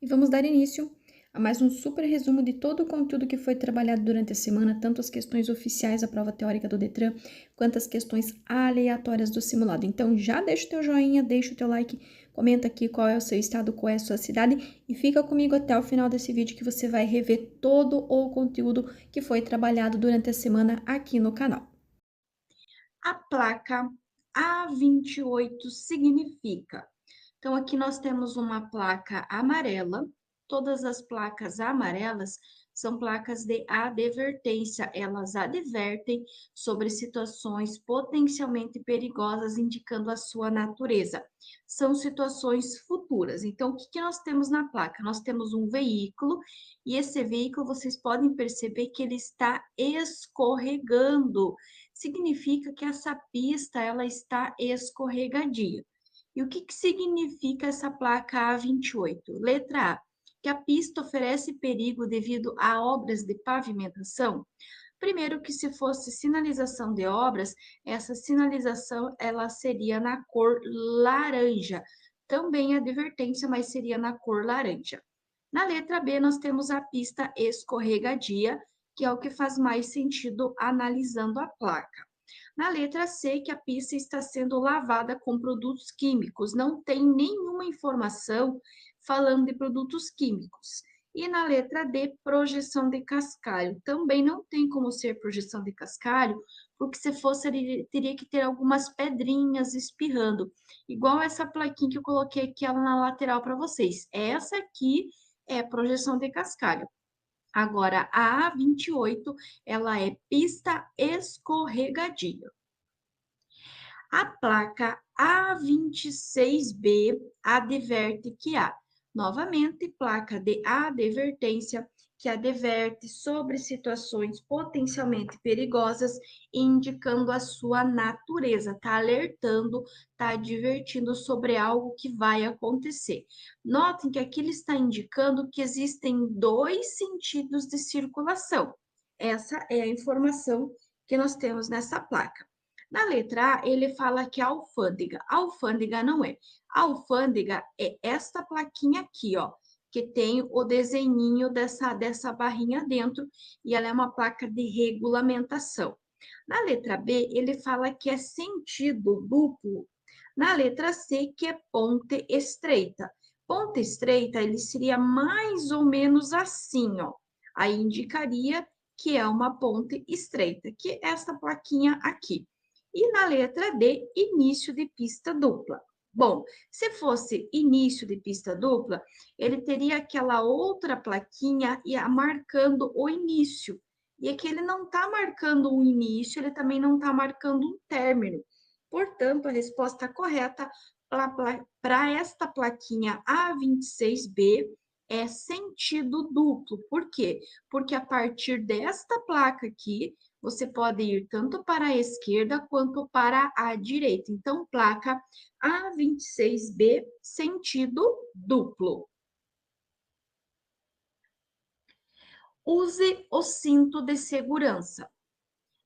E vamos dar início a mais um super resumo de todo o conteúdo que foi trabalhado durante a semana, tanto as questões oficiais da prova teórica do Detran, quanto as questões aleatórias do simulado. Então já deixa o teu joinha, deixa o teu like, comenta aqui qual é o seu estado, qual é a sua cidade e fica comigo até o final desse vídeo que você vai rever todo o conteúdo que foi trabalhado durante a semana aqui no canal. A placa A28 significa. Então, aqui nós temos uma placa amarela. Todas as placas amarelas são placas de advertência. Elas advertem sobre situações potencialmente perigosas, indicando a sua natureza. São situações futuras. Então, o que nós temos na placa? Nós temos um veículo, e esse veículo, vocês podem perceber que ele está escorregando. Significa que essa pista, ela está escorregadia. E o que significa essa placa A28? Letra A, que a pista oferece perigo devido a obras de pavimentação. Primeiro que se fosse sinalização de obras, essa sinalização ela seria na cor laranja. Também advertência, mas seria na cor laranja. Na letra B, nós temos a pista escorregadia, que é o que faz mais sentido analisando a placa. Na letra C, que a pista está sendo lavada com produtos químicos, não tem nenhuma informação falando de produtos químicos. E na letra D, projeção de cascalho. Também não tem como ser projeção de cascalho, porque se fosse, teria que ter algumas pedrinhas espirrando. Igual essa plaquinha que eu coloquei aqui ela na lateral para vocês. Essa aqui é projeção de cascalho. Agora, a A28, ela é pista escorregadia. A placa A26B adverte que há, novamente, placa de advertência, que adverte sobre situações potencialmente perigosas, indicando a sua natureza, está alertando, está advertindo sobre algo que vai acontecer. Notem que aqui ele está indicando que existem dois sentidos de circulação. Essa é a informação que nós temos nessa placa. Na letra A, ele fala que é alfândega. Alfândega não é. Alfândega é esta plaquinha aqui, ó, que tem o desenhinho dessa barrinha dentro, e ela é uma placa de regulamentação. Na letra B, ele fala que é sentido duplo. Na letra C, que é ponte estreita. Ponte estreita, ele seria mais ou menos assim, ó. Aí indicaria que é uma ponte estreita, que é essa plaquinha aqui. E na letra D, início de pista dupla. Bom, se fosse início de pista dupla, ele teria aquela outra plaquinha marcando o início. E aqui ele não está marcando um início, ele também não está marcando um término. Portanto, a resposta correta para esta plaquinha A26B é sentido duplo. Por quê? Porque a partir desta placa aqui, você pode ir tanto para a esquerda quanto para a direita. Então, placa A26B, sentido duplo. Use o cinto de segurança.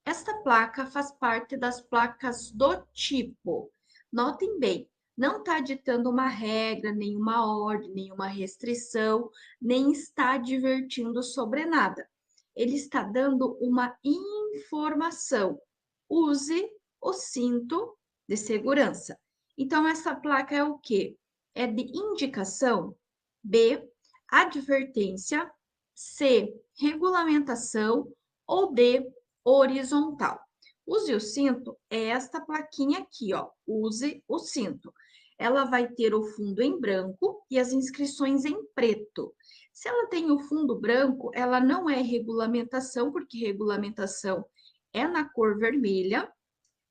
Esta placa faz parte das placas do tipo. Notem bem, não está ditando uma regra, nenhuma ordem, nenhuma restrição, nem está advertindo sobre nada. Ele está dando uma informação. Use o cinto de segurança. Então, essa placa é o quê? É de indicação. B, advertência. C, regulamentação. Ou D, horizontal. Use o cinto é esta plaquinha aqui, ó. Use o cinto. Ela vai ter o fundo em branco e as inscrições em preto. Se ela tem o fundo branco, ela não é regulamentação, porque regulamentação é na cor vermelha.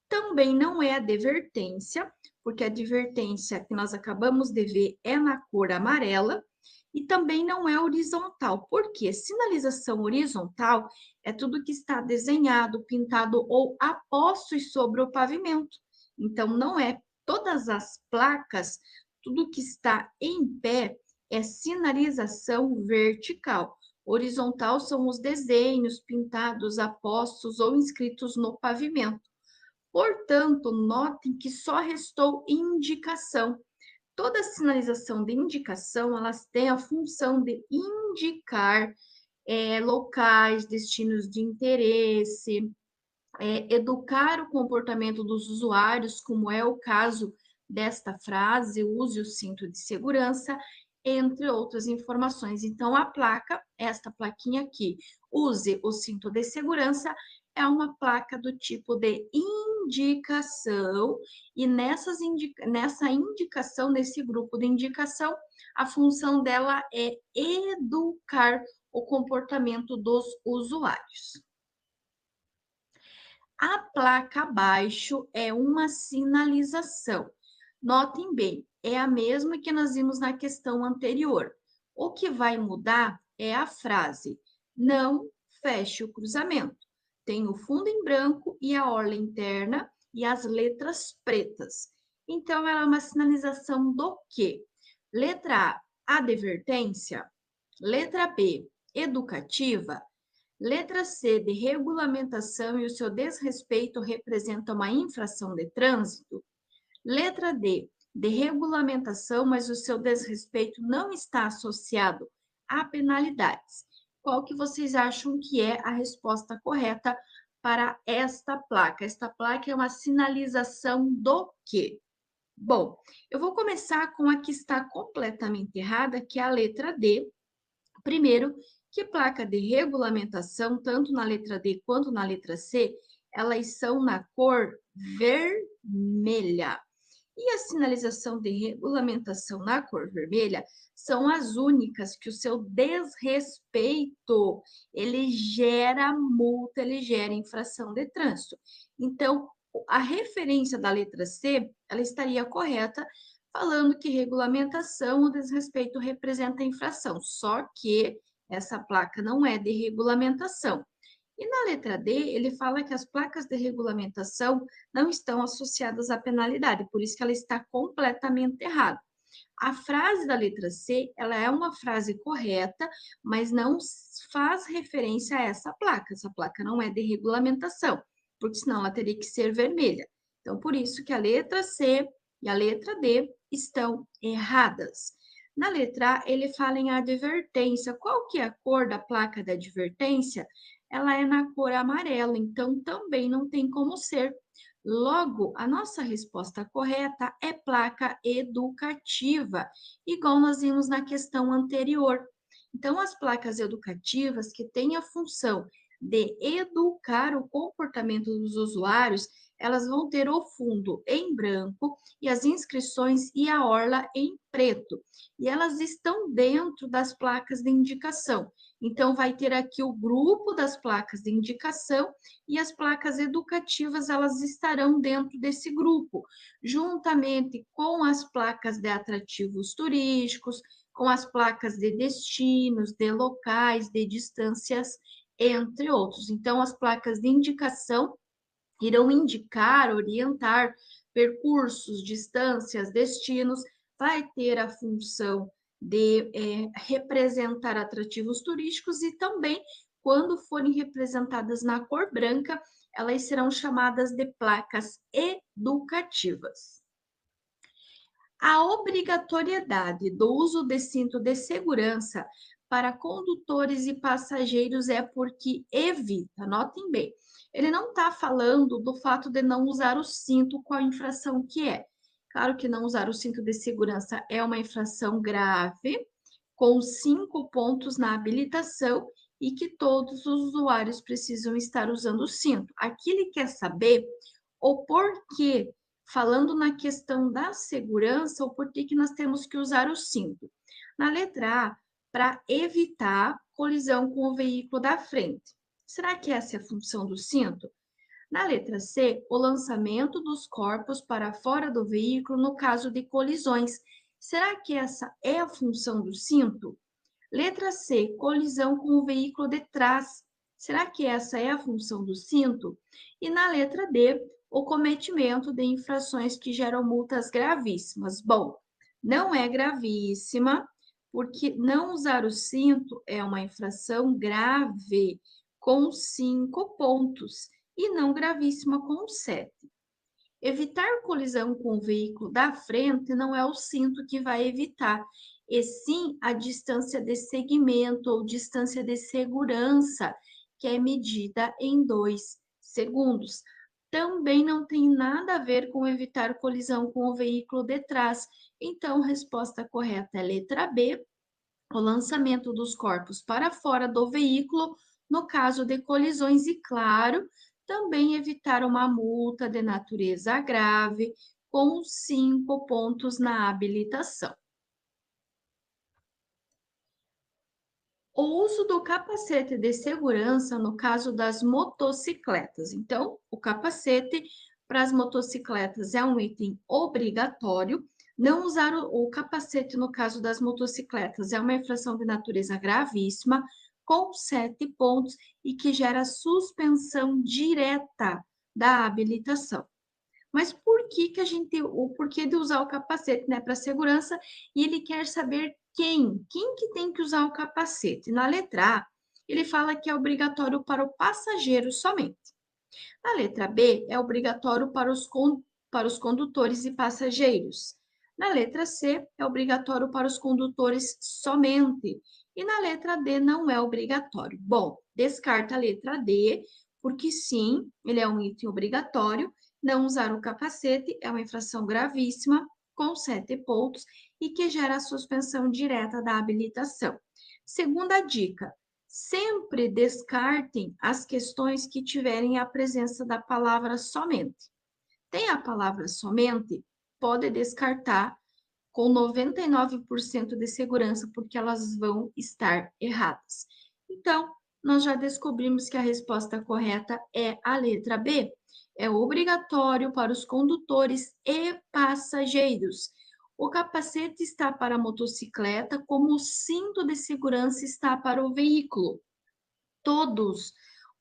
Também não é advertência, porque a advertência que nós acabamos de ver é na cor amarela. E também não é horizontal, porque sinalização horizontal é tudo que está desenhado, pintado ou a postos sobre o pavimento. Então, não é todas as placas, tudo que está em pé é sinalização vertical. Horizontal são os desenhos pintados a postos ou inscritos no pavimento. Portanto, notem que só restou indicação. Toda sinalização de indicação, elas têm a função de indicar locais, destinos de interesse, educar o comportamento dos usuários, como é o caso desta frase, use o cinto de segurança, entre outras informações. Então, a placa, esta plaquinha aqui, use o cinto de segurança, é uma placa do tipo de indicação, e nessa indicação, nesse grupo de indicação, a função dela é educar o comportamento dos usuários. A placa abaixo é uma sinalização. Notem bem, é a mesma que nós vimos na questão anterior. O que vai mudar é a frase: não feche o cruzamento. Tem o fundo em branco e a orla interna e as letras pretas. Então, ela é uma sinalização do quê? Letra A, advertência. Letra B, educativa. Letra C, de regulamentação e o seu desrespeito representa uma infração de trânsito. Letra D, de regulamentação, mas o seu desrespeito não está associado a penalidades. Qual que vocês acham que é a resposta correta para esta placa? Esta placa é uma sinalização do quê? Bom, eu vou começar com a que está completamente errada, que é a letra D. Primeiro, que placa de regulamentação, tanto na letra D quanto na letra C, elas são na cor vermelha. E a sinalização de regulamentação na cor vermelha são as únicas que o seu desrespeito, ele gera multa, ele gera infração de trânsito. Então, a referência da letra C, ela estaria correta, falando que regulamentação ou desrespeito representa infração, só que essa placa não é de regulamentação. E na letra D, ele fala que as placas de regulamentação não estão associadas à penalidade, por isso que ela está completamente errada. A frase da letra C, ela é uma frase correta, mas não faz referência a essa placa. Essa placa não é de regulamentação, porque senão ela teria que ser vermelha. Então, por isso que a letra C e a letra D estão erradas. Na letra A, ele fala em advertência. Qual que é a cor da placa da advertência? Ela é na cor amarela, então também não tem como ser. Logo, a nossa resposta correta é placa educativa, igual nós vimos na questão anterior. Então, as placas educativas que têm a função de educar o comportamento dos usuários, elas vão ter o fundo em branco e as inscrições e a orla em preto. E elas estão dentro das placas de indicação. Então, vai ter aqui o grupo das placas de indicação e as placas educativas, elas estarão dentro desse grupo, juntamente com as placas de atrativos turísticos, com as placas de destinos, de locais, de distâncias, entre outros. Então, as placas de indicação irão indicar, orientar percursos, distâncias, destinos, vai ter a função de representar atrativos turísticos e também, quando forem representadas na cor branca, elas serão chamadas de placas educativas. A obrigatoriedade do uso de cinto de segurança para condutores e passageiros é porque evita, notem bem, ele não está falando do fato de não usar o cinto, qual a infração que é. Claro que não usar o cinto de segurança é uma infração grave, com 5 pontos na habilitação e que todos os usuários precisam estar usando o cinto. Aqui ele quer saber o porquê, falando na questão da segurança, o porquê que nós temos que usar o cinto. Na letra A, para evitar colisão com o veículo da frente. Será que essa é a função do cinto? Na letra C, o lançamento dos corpos para fora do veículo no caso de colisões. Será que essa é a função do cinto? Letra C, colisão com o veículo de trás. Será que essa é a função do cinto? E na letra D, o cometimento de infrações que geram multas gravíssimas. Bom, não é gravíssima, porque não usar o cinto é uma infração grave, com 5 pontos, e não gravíssima, com 7. Evitar colisão com o veículo da frente não é o cinto que vai evitar, e sim a distância de segmento ou distância de segurança, que é medida em 2 segundos. Também não tem nada a ver com evitar colisão com o veículo de trás. Então, resposta correta é letra B, o lançamento dos corpos para fora do veículo no caso de colisões e, claro, também evitar uma multa de natureza grave com 5 pontos na habilitação. O uso do capacete de segurança no caso das motocicletas. Então, o capacete para as motocicletas é um item obrigatório. Não usar o capacete no caso das motocicletas é uma infração de natureza gravíssima, com 7 pontos e que gera suspensão direta da habilitação. Mas por que que o porquê de usar o capacete, né, para segurança? E ele quer saber quem que tem que usar o capacete. Na letra A, ele fala que é obrigatório para o passageiro somente. Na letra B, é obrigatório para os condutores e passageiros. Na letra C, é obrigatório para os condutores somente. E na letra D, não é obrigatório. Bom, descarta a letra D, porque sim, ele é um item obrigatório. Não usar o capacete é uma infração gravíssima, com 7 pontos, e que gera a suspensão direta da habilitação. Segunda dica, sempre descartem as questões que tiverem a presença da palavra somente. Tem a palavra somente? Pode descartar com 99% de segurança, porque elas vão estar erradas. Então, nós já descobrimos que a resposta correta é a letra B. É obrigatório para os condutores e passageiros. O capacete está para a motocicleta, como o cinto de segurança está para o veículo. Todos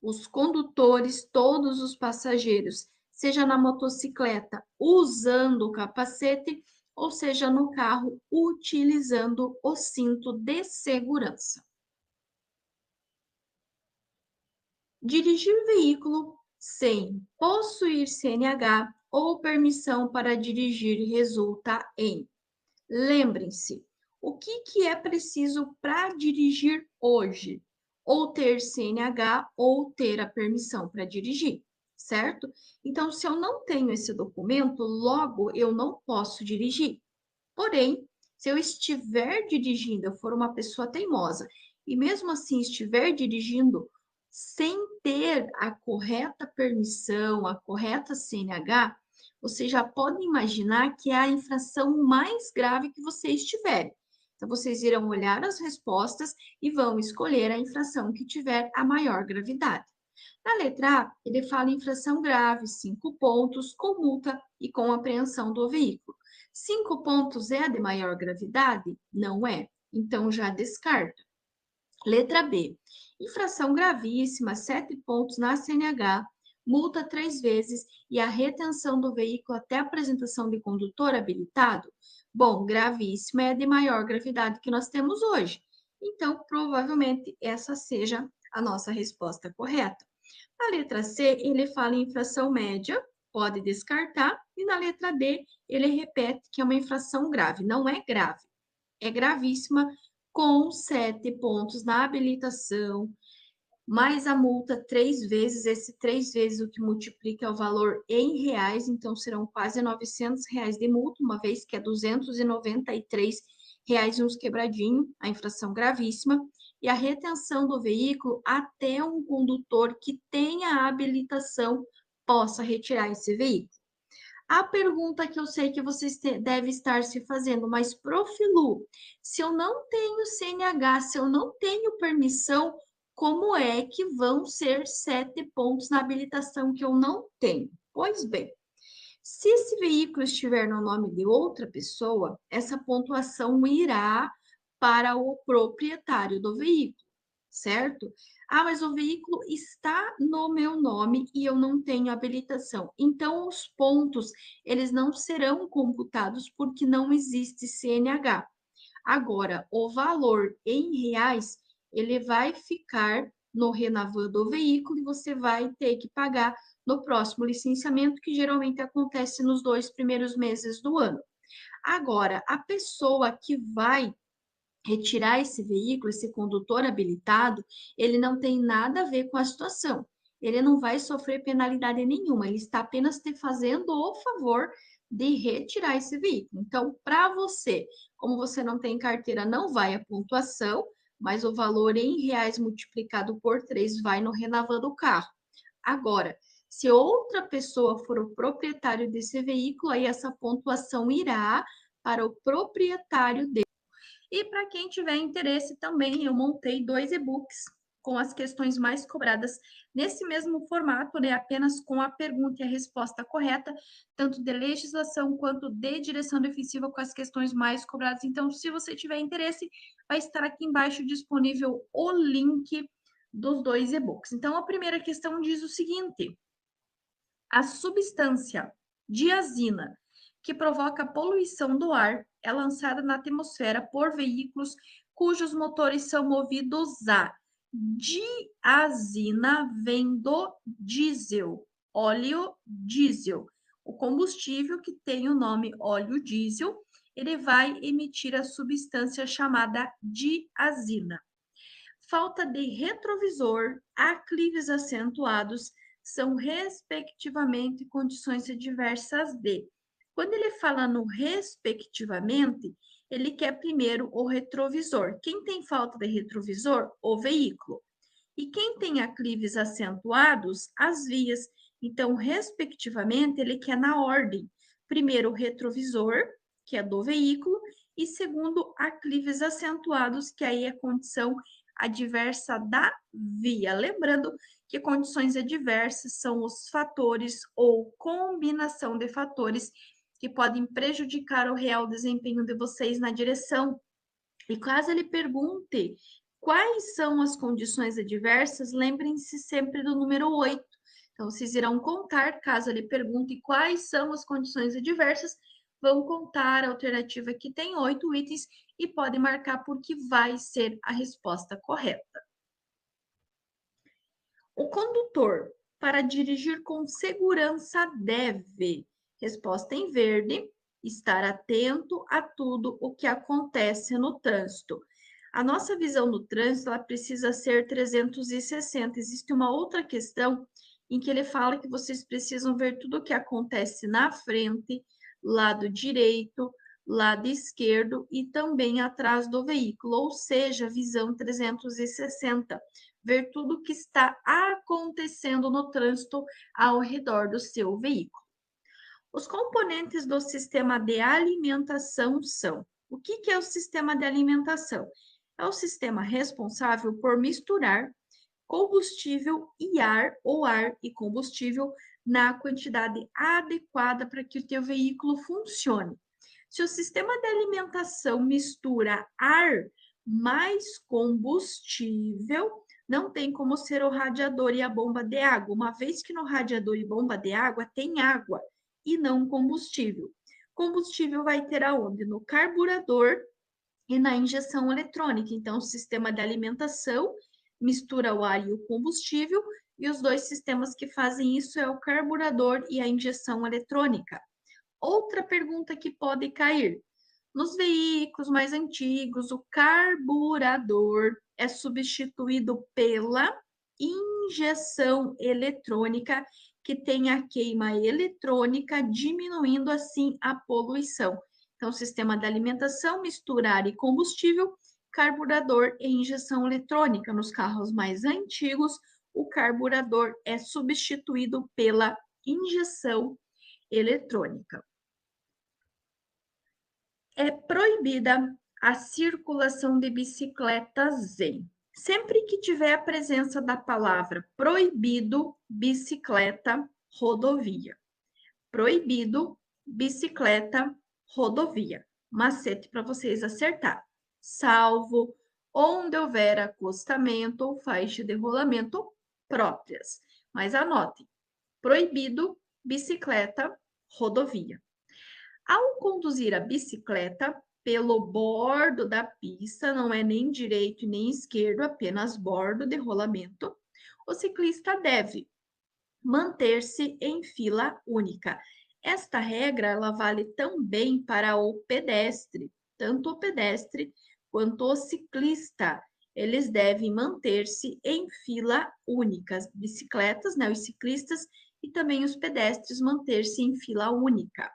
os condutores, todos os passageiros, seja na motocicleta usando o capacete, ou seja no carro utilizando o cinto de segurança. Dirigir veículo sem possuir CNH ou permissão para dirigir resulta em. Lembrem-se, o que é preciso para dirigir hoje? Ou ter CNH ou ter a permissão para dirigir, certo? Então, se eu não tenho esse documento, logo eu não posso dirigir. Porém, se eu estiver dirigindo, eu for uma pessoa teimosa e mesmo assim estiver dirigindo sem ter a correta permissão, a correta CNH, você já pode imaginar que é a infração mais grave que vocês tiverem. Então, vocês irão olhar as respostas e vão escolher a infração que tiver a maior gravidade. Na letra A, ele fala infração grave, 5 pontos, com multa e com apreensão do veículo. 5 pontos é a de maior gravidade? Não é. Então, já descarta. Letra B. Infração gravíssima, 7 pontos na CNH, multa 3 vezes e a retenção do veículo até a apresentação de condutor habilitado? Bom, gravíssima é a de maior gravidade que nós temos hoje. Então, provavelmente, essa seja a nossa resposta correta. Na letra C, ele fala em infração média, pode descartar, e na letra D, ele repete que é uma infração grave. Não é grave, é gravíssima, com 7 pontos na habilitação, mais a multa 3 vezes, esse 3 vezes o que multiplica é o valor em reais, então serão quase R$ 900 de multa, uma vez que é R$ 293 e uns quebradinho, a infração gravíssima, e a retenção do veículo até um condutor que tenha habilitação possa retirar esse veículo. A pergunta que eu sei que vocês devem estar se fazendo, mas, Prof. Lu, se eu não tenho CNH, se eu não tenho permissão, como é que vão ser 7 pontos na habilitação que eu não tenho? Pois bem, se esse veículo estiver no nome de outra pessoa, essa pontuação irá para o proprietário do veículo, certo? Ah, mas o veículo está no meu nome e eu não tenho habilitação. Então, os pontos, eles não serão computados porque não existe CNH. Agora, o valor em reais, ele vai ficar no Renavan do veículo e você vai ter que pagar no próximo licenciamento, que geralmente acontece nos 2 primeiros meses do ano. Agora, a pessoa que vai retirar esse veículo, esse condutor habilitado, ele não tem nada a ver com a situação. Ele não vai sofrer penalidade nenhuma, ele está apenas te fazendo o favor de retirar esse veículo. Então, para você, como você não tem carteira, não vai a pontuação, mas o valor em reais multiplicado por 3 vai no Renavan do carro. Agora, se outra pessoa for o proprietário desse veículo, aí essa pontuação irá para o proprietário dele. E para quem tiver interesse também, eu montei 2 e-books com as questões mais cobradas nesse mesmo formato, né? Apenas com a pergunta e a resposta correta, tanto de legislação quanto de direção defensiva com as questões mais cobradas. Então, se você tiver interesse, vai estar aqui embaixo disponível o link dos 2 e-books. Então, a primeira questão diz o seguinte: a substância diazina, que provoca poluição do ar, é lançada na atmosfera por veículos cujos motores são movidos a diazina, vem do diesel, óleo diesel. O combustível que tem o nome óleo diesel, ele vai emitir a substância chamada diazina. Falta de retrovisor, aclives acentuados, são, respectivamente, condições adversas de. Quando ele fala no respectivamente, ele quer primeiro o retrovisor. Quem tem falta de retrovisor? O veículo. E quem tem aclives acentuados? As vias. Então, respectivamente, ele quer na ordem. Primeiro, o retrovisor, que é do veículo, e segundo, aclives acentuados, que aí é condição adversa da via. Lembrando que condições adversas são os fatores ou combinação de fatores que podem prejudicar o real desempenho de vocês na direção. E caso ele pergunte quais são as condições adversas, lembrem-se sempre do número 8. Então, vocês irão contar, caso ele pergunte quais são as condições adversas, vão contar a alternativa que tem 8 itens e podem marcar porque vai ser a resposta correta. O condutor, para dirigir com segurança, deve, resposta em verde, estar atento a tudo o que acontece no trânsito. A nossa visão no trânsito, ela precisa ser 360. Existe uma outra questão em que ele fala que vocês precisam ver tudo o que acontece na frente, lado direito, lado esquerdo e também atrás do veículo, ou seja, visão 360, ver tudo o que está acontecendo no trânsito ao redor do seu veículo. Os componentes do sistema de alimentação são: o que é o sistema de alimentação? É o sistema responsável por misturar combustível e ar, ou ar e combustível, na quantidade adequada para que o teu veículo funcione. Se o sistema de alimentação mistura ar mais combustível, não tem como ser o radiador e a bomba de água, uma vez que no radiador e bomba de água tem água e não combustível. Combustível vai ter aonde? No carburador e na injeção eletrônica. Então, o sistema de alimentação mistura o ar e o combustível, e os 2 sistemas que fazem isso é o carburador e a injeção eletrônica. Outra pergunta que pode cair: nos veículos mais antigos, o carburador é substituído pela injeção eletrônica, que tem a queima eletrônica, diminuindo assim a poluição. Então, sistema de alimentação, mistura ar e combustível, carburador e injeção eletrônica. Nos carros mais antigos, o carburador é substituído pela injeção eletrônica. É proibida a circulação de bicicletas em. Sempre que tiver a presença da palavra proibido, bicicleta, rodovia. Proibido, bicicleta, rodovia. Macete para vocês acertar. Salvo onde houver acostamento ou faixa de rolamento próprias. Mas anotem: proibido, bicicleta, rodovia. Ao conduzir a bicicleta, pelo bordo da pista, não é nem direito e nem esquerdo, apenas bordo de rolamento, o ciclista deve manter-se em fila única. Esta regra ela vale também para o pedestre, tanto o pedestre quanto o ciclista. Eles devem manter-se em fila única. As bicicletas, né, os ciclistas e também os pedestres manter-se em fila única.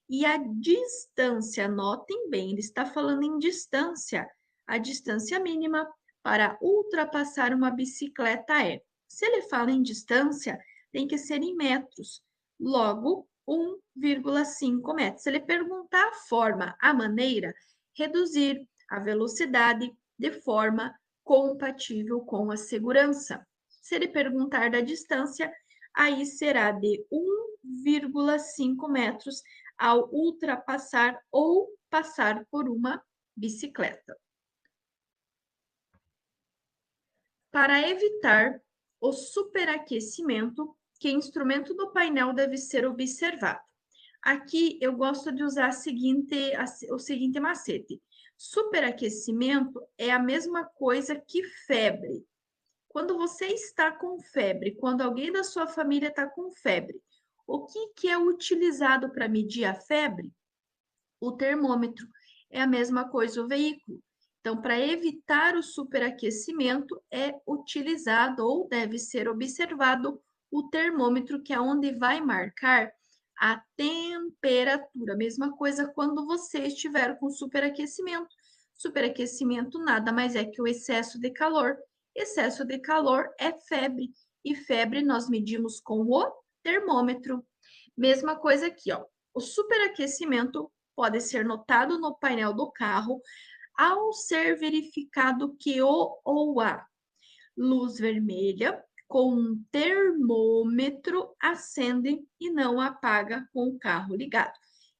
E a distância, notem bem, ele está falando em distância. A distância mínima para ultrapassar uma bicicleta é. Se ele fala em distância, tem que ser em metros. Logo, 1,5 metros. Se ele perguntar a forma, a maneira, reduzir a velocidade de forma compatível com a segurança. Se ele perguntar da distância, aí será de 1,5 metros ao ultrapassar ou passar por uma bicicleta. Para evitar o superaquecimento, que instrumento do painel deve ser observado? Aqui eu gosto de usar o seguinte macete. Superaquecimento é a mesma coisa que febre. Quando você está com febre, quando alguém da sua família está com febre, o que é utilizado para medir a febre? O termômetro. É a mesma coisa o veículo. Então, para evitar o superaquecimento, é utilizado ou deve ser observado o termômetro, que é onde vai marcar a temperatura. Mesma coisa quando você estiver com superaquecimento. Superaquecimento nada mais é que o excesso de calor. Excesso de calor é febre. E febre nós medimos com o termômetro. Mesma coisa aqui, ó. O superaquecimento pode ser notado no painel do carro ao ser verificado que o ou a luz vermelha com um termômetro acende e não apaga com o carro ligado.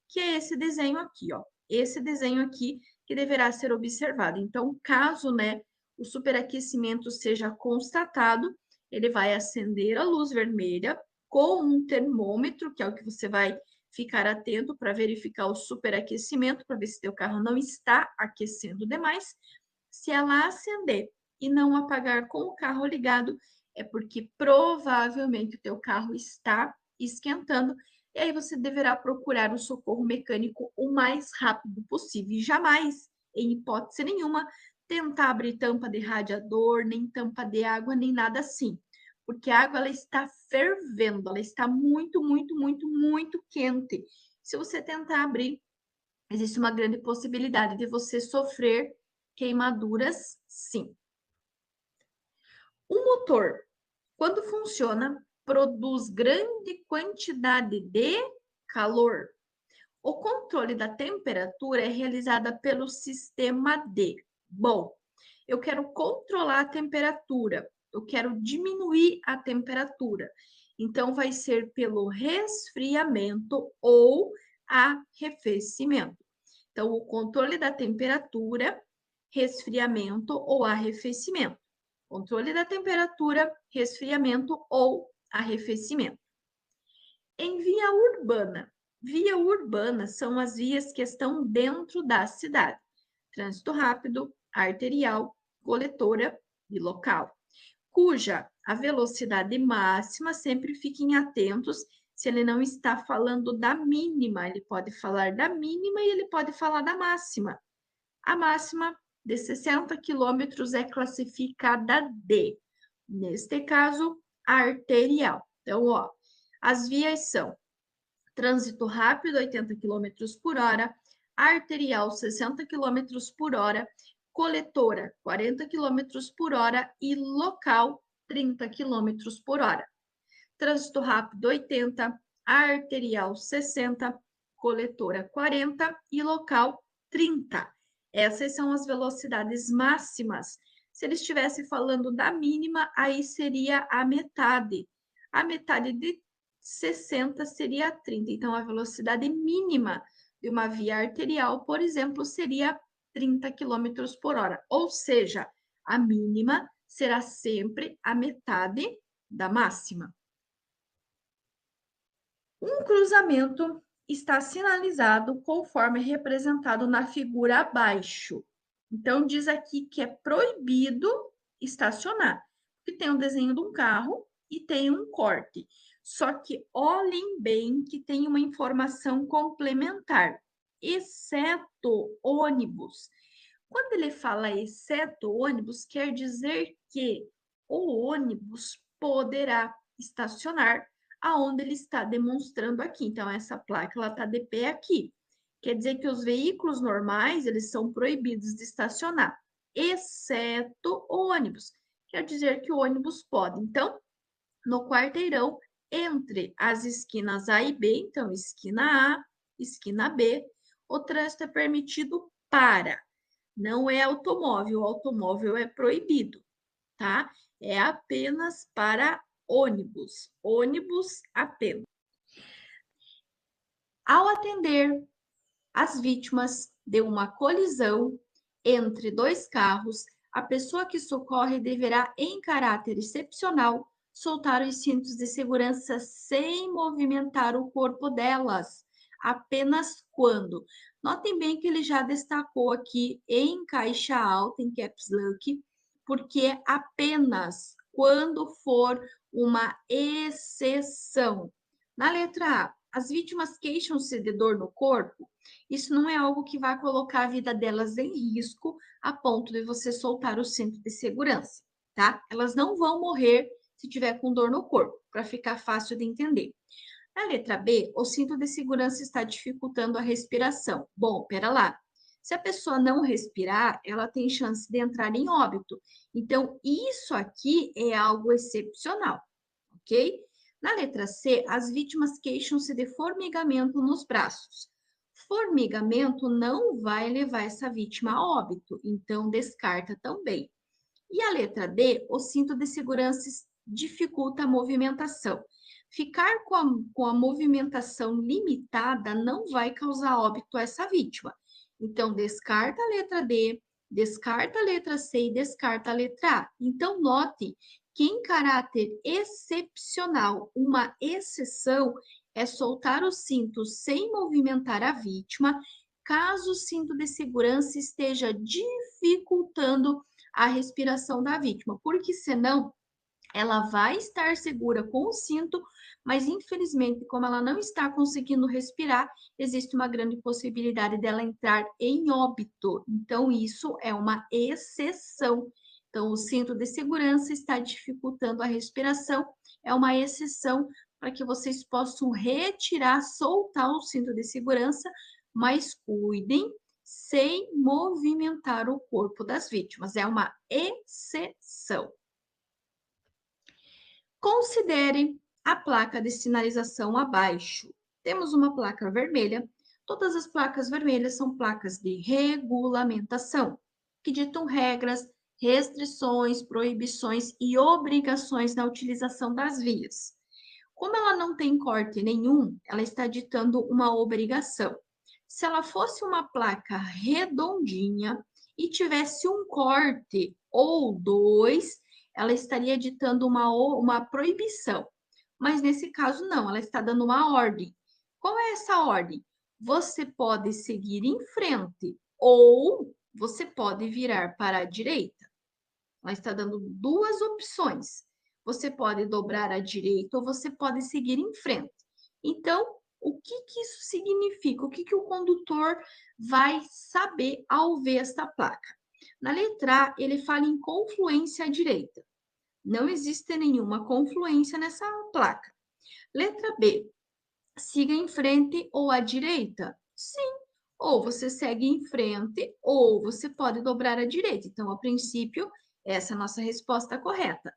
Que é esse desenho aqui, ó. Esse desenho aqui que deverá ser observado. Então, caso, né, o superaquecimento seja constatado, ele vai acender a luz vermelha com um termômetro, que é o que você vai ficar atento para verificar o superaquecimento, para ver se teu carro não está aquecendo demais. Se ela acender e não apagar com o carro ligado, é porque provavelmente o teu carro está esquentando, e aí você deverá procurar o socorro mecânico o mais rápido possível. E jamais, em hipótese nenhuma, tentar abrir tampa de radiador, nem tampa de água, nem nada assim. Porque a água ela está fervendo, ela está muito, muito, muito, muito quente. Se você tentar abrir, existe uma grande possibilidade de você sofrer queimaduras, sim. O motor, quando funciona, produz grande quantidade de calor. O controle da temperatura é realizada pelo sistema D. Bom, eu quero controlar a temperatura, eu quero diminuir a temperatura. Então, vai ser pelo resfriamento ou arrefecimento. Então, o controle da temperatura, resfriamento ou arrefecimento. Controle da temperatura, resfriamento ou arrefecimento. Em via urbana. Via urbana são as vias que estão dentro da cidade. Trânsito rápido, arterial, coletora e local. Cuja a velocidade máxima, sempre fiquem atentos se ele não está falando da mínima. Ele pode falar da mínima e ele pode falar da máxima. A máxima de 60 km é classificada D. Neste caso, arterial. Então, ó, as vias são trânsito rápido, 80 km por hora, arterial, 60 km por hora, coletora, 40 km por hora e local, 30 km por hora. Trânsito rápido, 80, arterial, 60, coletora, 40 e local, 30. Essas são as velocidades máximas. Se ele estivesse falando da mínima, aí seria a metade. A metade de 60 seria 30. Então, a velocidade mínima de uma via arterial, por exemplo, seria 30 km por hora. Ou seja, a mínima será sempre a metade da máxima. Um cruzamento está sinalizado conforme representado na figura abaixo. Então, diz aqui que é proibido estacionar, porque tem um desenho de um carro e tem um corte. Só que olhem bem que tem uma informação complementar, exceto ônibus. Quando ele fala exceto ônibus, quer dizer que o ônibus poderá estacionar aonde ele está demonstrando aqui. Então, essa placa ela está de pé aqui. Quer dizer que os veículos normais, eles são proibidos de estacionar, exceto o ônibus. Quer dizer que o ônibus pode. Então, no quarteirão, entre as esquinas A e B, então, esquina A, esquina B, o trânsito é permitido para. Não é automóvel, o automóvel é proibido, tá? É apenas para ônibus apenas. Ao atender as vítimas de uma colisão entre dois carros, a pessoa que socorre deverá, em caráter excepcional, soltar os cintos de segurança sem movimentar o corpo delas, apenas quando. Notem bem que ele já destacou aqui em caixa alta, em caps lock, porque apenas quando for uma exceção. Na letra A, as vítimas queixam-se de dor no corpo. Isso não é algo que vai colocar a vida delas em risco a ponto de você soltar o cinto de segurança, tá? Elas não vão morrer se tiver com dor no corpo, para ficar fácil de entender. Na letra B, o cinto de segurança está dificultando a respiração. Bom, pera lá. Se a pessoa não respirar, ela tem chance de entrar em óbito. Então, isso aqui é algo excepcional, ok? Na letra C, as vítimas queixam-se de formigamento nos braços. Formigamento não vai levar essa vítima a óbito, então descarta também. E a letra D, o cinto de segurança dificulta a movimentação. Ficar com a movimentação limitada não vai causar óbito a essa vítima. Então, descarta a letra D, descarta a letra C e descarta a letra A. Então, note que em caráter excepcional, uma exceção é soltar o cinto sem movimentar a vítima, caso o cinto de segurança esteja dificultando a respiração da vítima, porque senão ela vai estar segura com o cinto, mas infelizmente, como ela não está conseguindo respirar, existe uma grande possibilidade dela entrar em óbito. Então, isso é uma exceção. Então, o cinto de segurança está dificultando a respiração, é uma exceção para que vocês possam retirar, soltar o cinto de segurança, mas cuidem sem movimentar o corpo das vítimas. É uma exceção. Considere a placa de sinalização abaixo. Temos uma placa vermelha. Todas as placas vermelhas são placas de regulamentação, que ditam regras, restrições, proibições e obrigações na utilização das vias. Como ela não tem corte nenhum, ela está ditando uma obrigação. Se ela fosse uma placa redondinha e tivesse um corte ou dois, ela estaria ditando uma proibição. Mas nesse caso, não, ela está dando uma ordem. Qual é essa ordem? Você pode seguir em frente ou você pode virar para a direita. Ela está dando duas opções. Você pode dobrar à direita ou você pode seguir em frente. Então, o que isso significa? O que o condutor vai saber ao ver esta placa? Na letra A, ele fala em confluência à direita. Não existe nenhuma confluência nessa placa. Letra B, siga em frente ou à direita? Sim, ou você segue em frente ou você pode dobrar à direita. Então, a princípio, essa é a nossa resposta correta.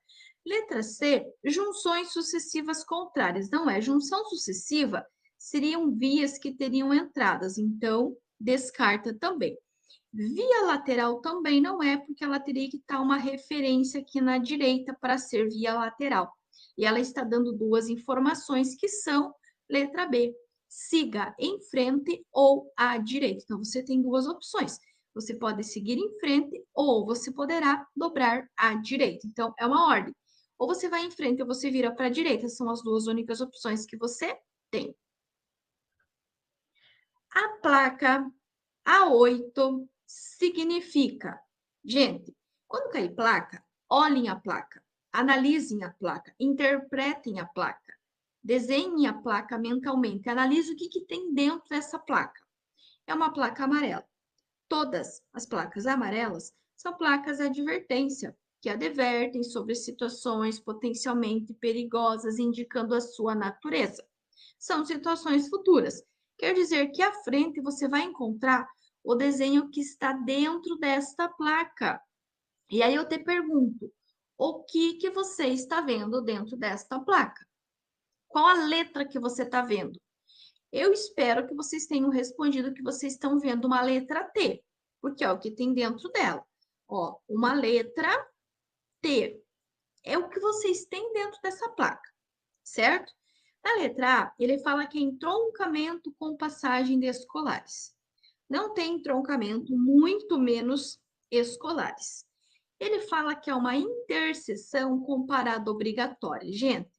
Letra C, junções sucessivas contrárias. Não é junção sucessiva, seriam vias que teriam entradas, então descarta também. Via lateral também não é, porque ela teria que estar uma referência aqui na direita para ser via lateral. E ela está dando duas informações que são letra B, siga em frente ou à direita. Então, você tem duas opções. Você pode seguir em frente ou você poderá dobrar à direita. Então, é uma ordem. Ou você vai em frente ou você vira para a direita. São as duas únicas opções que você tem. A placa A8 significa, gente, quando cair placa, olhem a placa, analisem a placa, interpretem a placa, desenhem a placa mentalmente, analise o que tem dentro dessa placa. É uma placa amarela. Todas as placas amarelas são placas de advertência, que advertem sobre situações potencialmente perigosas, indicando a sua natureza. São situações futuras. Quer dizer que à frente você vai encontrar o desenho que está dentro desta placa. E aí eu te pergunto, o que você está vendo dentro desta placa? Qual a letra que você está vendo? Eu espero que vocês tenham respondido que vocês estão vendo uma letra T, porque é o que tem dentro dela. Ó, uma letra T. É o que vocês têm dentro dessa placa, certo? Na letra A, ele fala que é entroncamento com passagem de escolares. Não tem entroncamento, muito menos escolares. Ele fala que é uma interseção com parada obrigatória. Gente,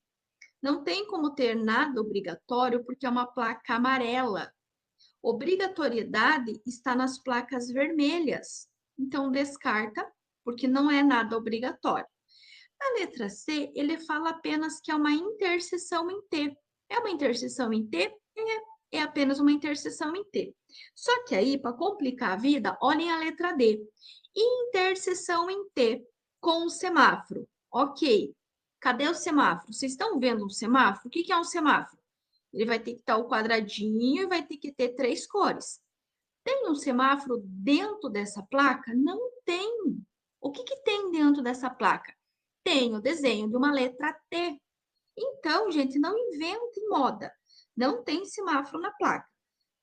não tem como ter nada obrigatório porque é uma placa amarela. Obrigatoriedade está nas placas vermelhas. Então, descarta, porque não é nada obrigatório. Na letra C, ele fala apenas que é uma interseção em T. É uma interseção em T? É apenas uma interseção em T. Só que aí, para complicar a vida, olhem a letra D. Interseção em T com o semáforo. Ok. Cadê o semáforo? Vocês estão vendo um semáforo? O que é um semáforo? Ele vai ter que estar o quadradinho e vai ter que ter 3 cores. Tem um semáforo dentro dessa placa? Não tem. O que tem dentro dessa placa? Tem o desenho de uma letra T. Então, gente, não inventem moda. Não tem semáforo na placa.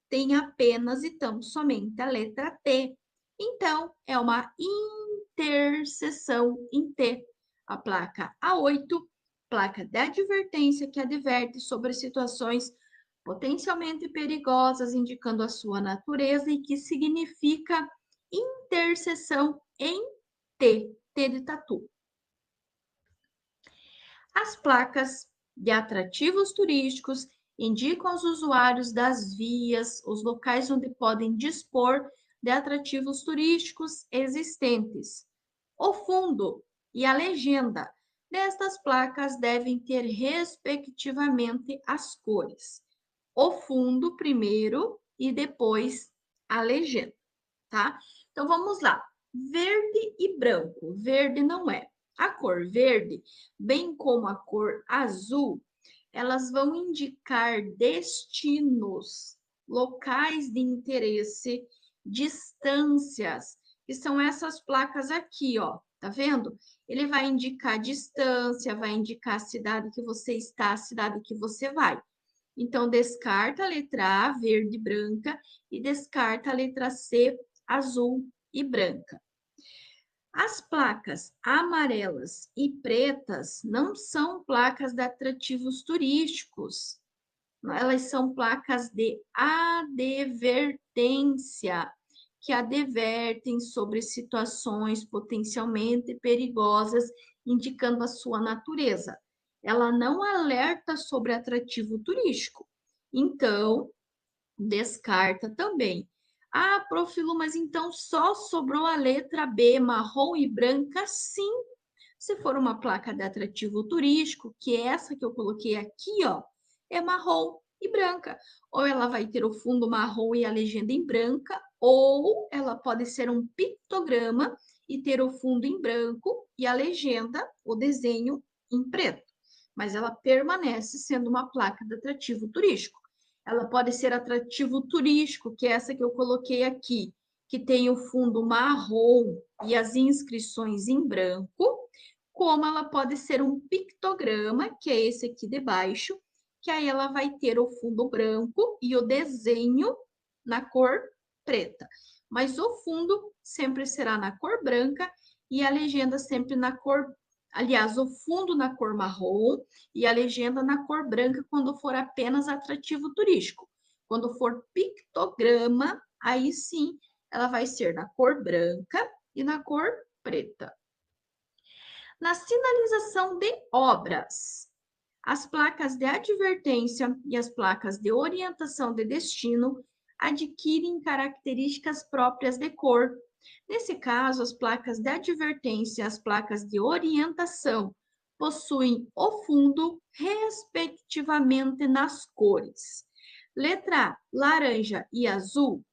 Tem apenas e tão somente a letra T. Então, é uma interseção em T. A placa A8, placa de advertência que adverte sobre situações potencialmente perigosas, indicando a sua natureza e que significa interseção em T, T de tatu. As placas de atrativos turísticos indicam aos usuários das vias os locais onde podem dispor de atrativos turísticos existentes. O fundo e a legenda destas placas devem ter, respectivamente, as cores. O fundo primeiro e depois a legenda, tá? Então vamos lá. Verde e branco. Verde não é. A cor verde, bem como a cor azul, elas vão indicar destinos, locais de interesse, distâncias, que são essas placas aqui, ó. Tá vendo? Ele vai indicar distância, vai indicar a cidade que você está, a cidade que você vai. Então, descarta a letra A, verde e branca, e descarta a letra C, azul e branca. As placas amarelas e pretas não são placas de atrativos turísticos. Elas são placas de advertência, que advertem sobre situações potencialmente perigosas, indicando a sua natureza. Ela não alerta sobre atrativo turístico. Então, descarta também. Ah, prof. Lu, mas então só sobrou a letra B, marrom e branca? Sim. Se for uma placa de atrativo turístico, que é essa que eu coloquei aqui, ó, é marrom e branca. Ou ela vai ter o fundo marrom e a legenda em branca, ou ela pode ser um pictograma e ter o fundo em branco e a legenda, o desenho em preto. Mas ela permanece sendo uma placa de atrativo turístico. Ela pode ser atrativo turístico, que é essa que eu coloquei aqui, que tem o fundo marrom e as inscrições em branco, como ela pode ser um pictograma, que é esse aqui de baixo, que aí ela vai ter o fundo branco e o desenho na cor preta. Mas o fundo sempre será na cor branca e a legenda sempre na cor, aliás, o fundo na cor marrom e a legenda na cor branca quando for apenas atrativo turístico. Quando for pictograma, aí sim ela vai ser na cor branca e na cor preta. Na sinalização de obras, as placas de advertência e as placas de orientação de destino adquirem características próprias de cor. Nesse caso, as placas de advertência e as placas de orientação possuem o fundo, respectivamente, nas cores. Letra A, laranja e azul.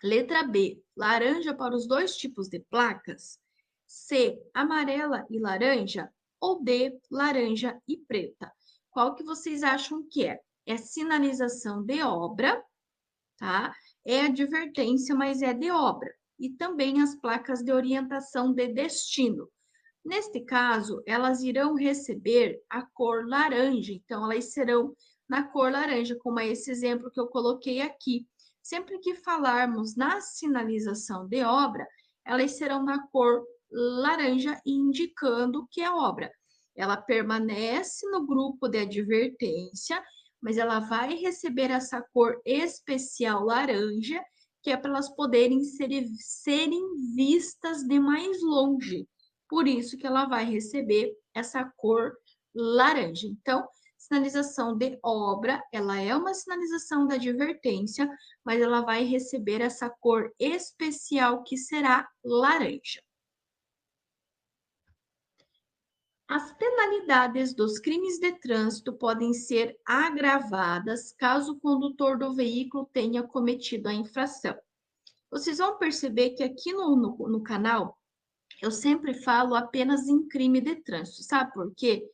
Letra B, laranja para os dois tipos de placas. C, amarela e laranja. Ou D, laranja e preta. Qual que vocês acham que é? É sinalização de obra, tá? É advertência, mas é de obra. E também as placas de orientação de destino. Neste caso, elas irão receber a cor laranja, então elas serão na cor laranja, como é esse exemplo que eu coloquei aqui. Sempre que falarmos na sinalização de obra, elas serão na cor laranja, indicando que é obra. Ela permanece no grupo de advertência, mas ela vai receber essa cor especial laranja, que é para elas poderem serem vistas de mais longe. Por isso que ela vai receber essa cor laranja. Então, sinalização de obra, ela é uma sinalização da advertência, mas ela vai receber essa cor especial que será laranja. As penalidades dos crimes de trânsito podem ser agravadas caso o condutor do veículo tenha cometido a infração. Vocês vão perceber que aqui no canal eu sempre falo apenas em crime de trânsito, sabe por quê?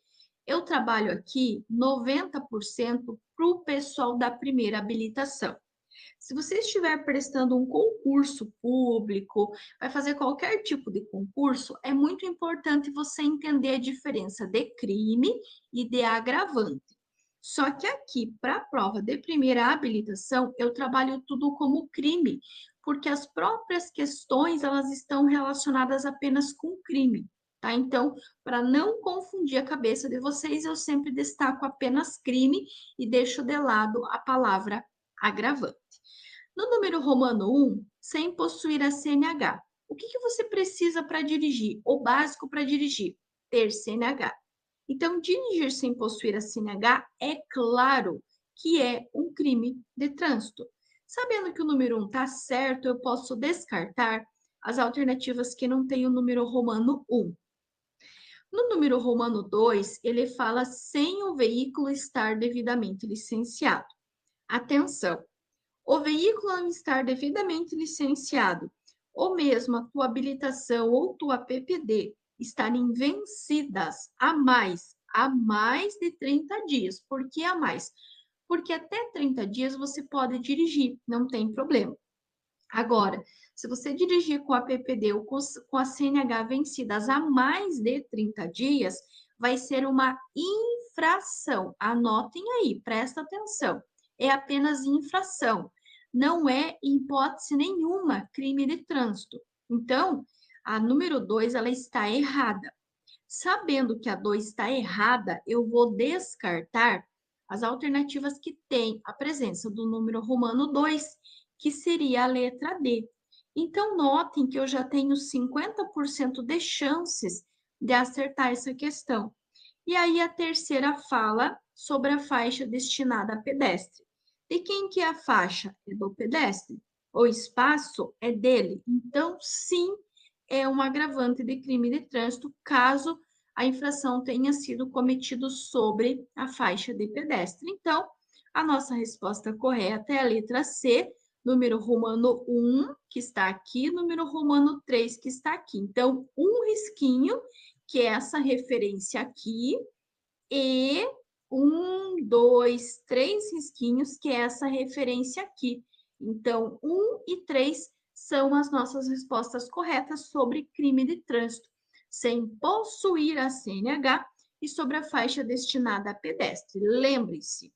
Eu trabalho aqui 90% para o pessoal da primeira habilitação. Se você estiver prestando um concurso público, vai fazer qualquer tipo de concurso, é muito importante você entender a diferença de crime e de agravante. Só que aqui, para a prova de primeira habilitação, eu trabalho tudo como crime, porque as próprias questões, elas estão relacionadas apenas com crime, tá? Então, para não confundir a cabeça de vocês, eu sempre destaco apenas crime e deixo de lado a palavra agravante. No número romano 1, sem possuir a CNH, o que você precisa para dirigir? O básico para dirigir? Ter CNH. Então, dirigir sem possuir a CNH é claro que é um crime de trânsito. Sabendo que o número 1 está certo, eu posso descartar as alternativas que não têm o número romano 1. No número romano 2, ele fala sem o veículo estar devidamente licenciado. Atenção! O veículo não estar devidamente licenciado, ou mesmo a tua habilitação ou tua PPD estarem vencidas há mais de 30 dias. Por que a mais? Porque até 30 dias você pode dirigir, não tem problema. Agora, se você dirigir com a PPD ou com a CNH vencidas há mais de 30 dias, vai ser uma infração. Anotem aí, presta atenção. É apenas infração. Não é, em hipótese nenhuma, crime de trânsito. Então, a número 2, ela está errada. Sabendo que a 2 está errada, eu vou descartar as alternativas que têm a presença do número romano 2, que seria a letra D. Então, notem que eu já tenho 50% de chances de acertar essa questão. E aí, a terceira fala sobre a faixa destinada a pedestre. De quem que é a faixa? É do pedestre. O espaço é dele. Então, sim, é um agravante de crime de trânsito, caso a infração tenha sido cometida sobre a faixa de pedestre. Então, a nossa resposta correta é a letra C, número romano 1, que está aqui, número romano 3, que está aqui. Então, um risquinho, que é essa referência aqui, e 1, 2, 3 risquinhos, que é essa referência aqui. Então, 1 e 3 são as nossas respostas corretas sobre crime de trânsito, sem possuir a CNH e sobre a faixa destinada a pedestre. Lembre-se,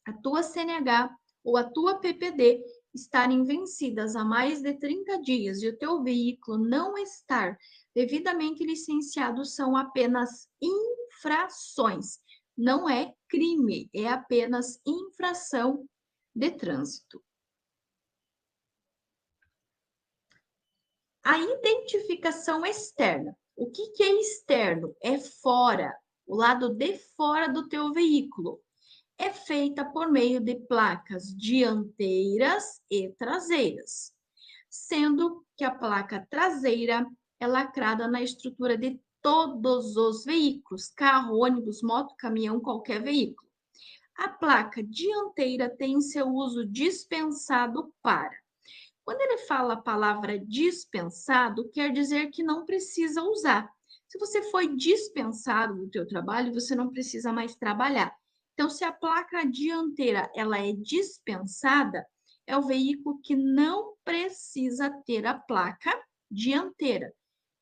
a tua CNH ou a tua PPD estarem vencidas há mais de 30 dias e o teu veículo não estar devidamente licenciado são apenas infrações. Não é crime, é apenas infração de trânsito. A identificação externa. O que é externo? É fora, o lado de fora do teu veículo. é feita por meio de placas dianteiras e traseiras, sendo que a placa traseira é lacrada na estrutura de todos os veículos, carro, ônibus, moto, caminhão, qualquer veículo. A placa dianteira tem seu uso dispensado para. Quando ele fala a palavra dispensado, quer dizer que não precisa usar. Se você foi dispensado do teu trabalho, você não precisa mais trabalhar. Então, se a placa dianteira ela é dispensada, é o veículo que não precisa ter a placa dianteira.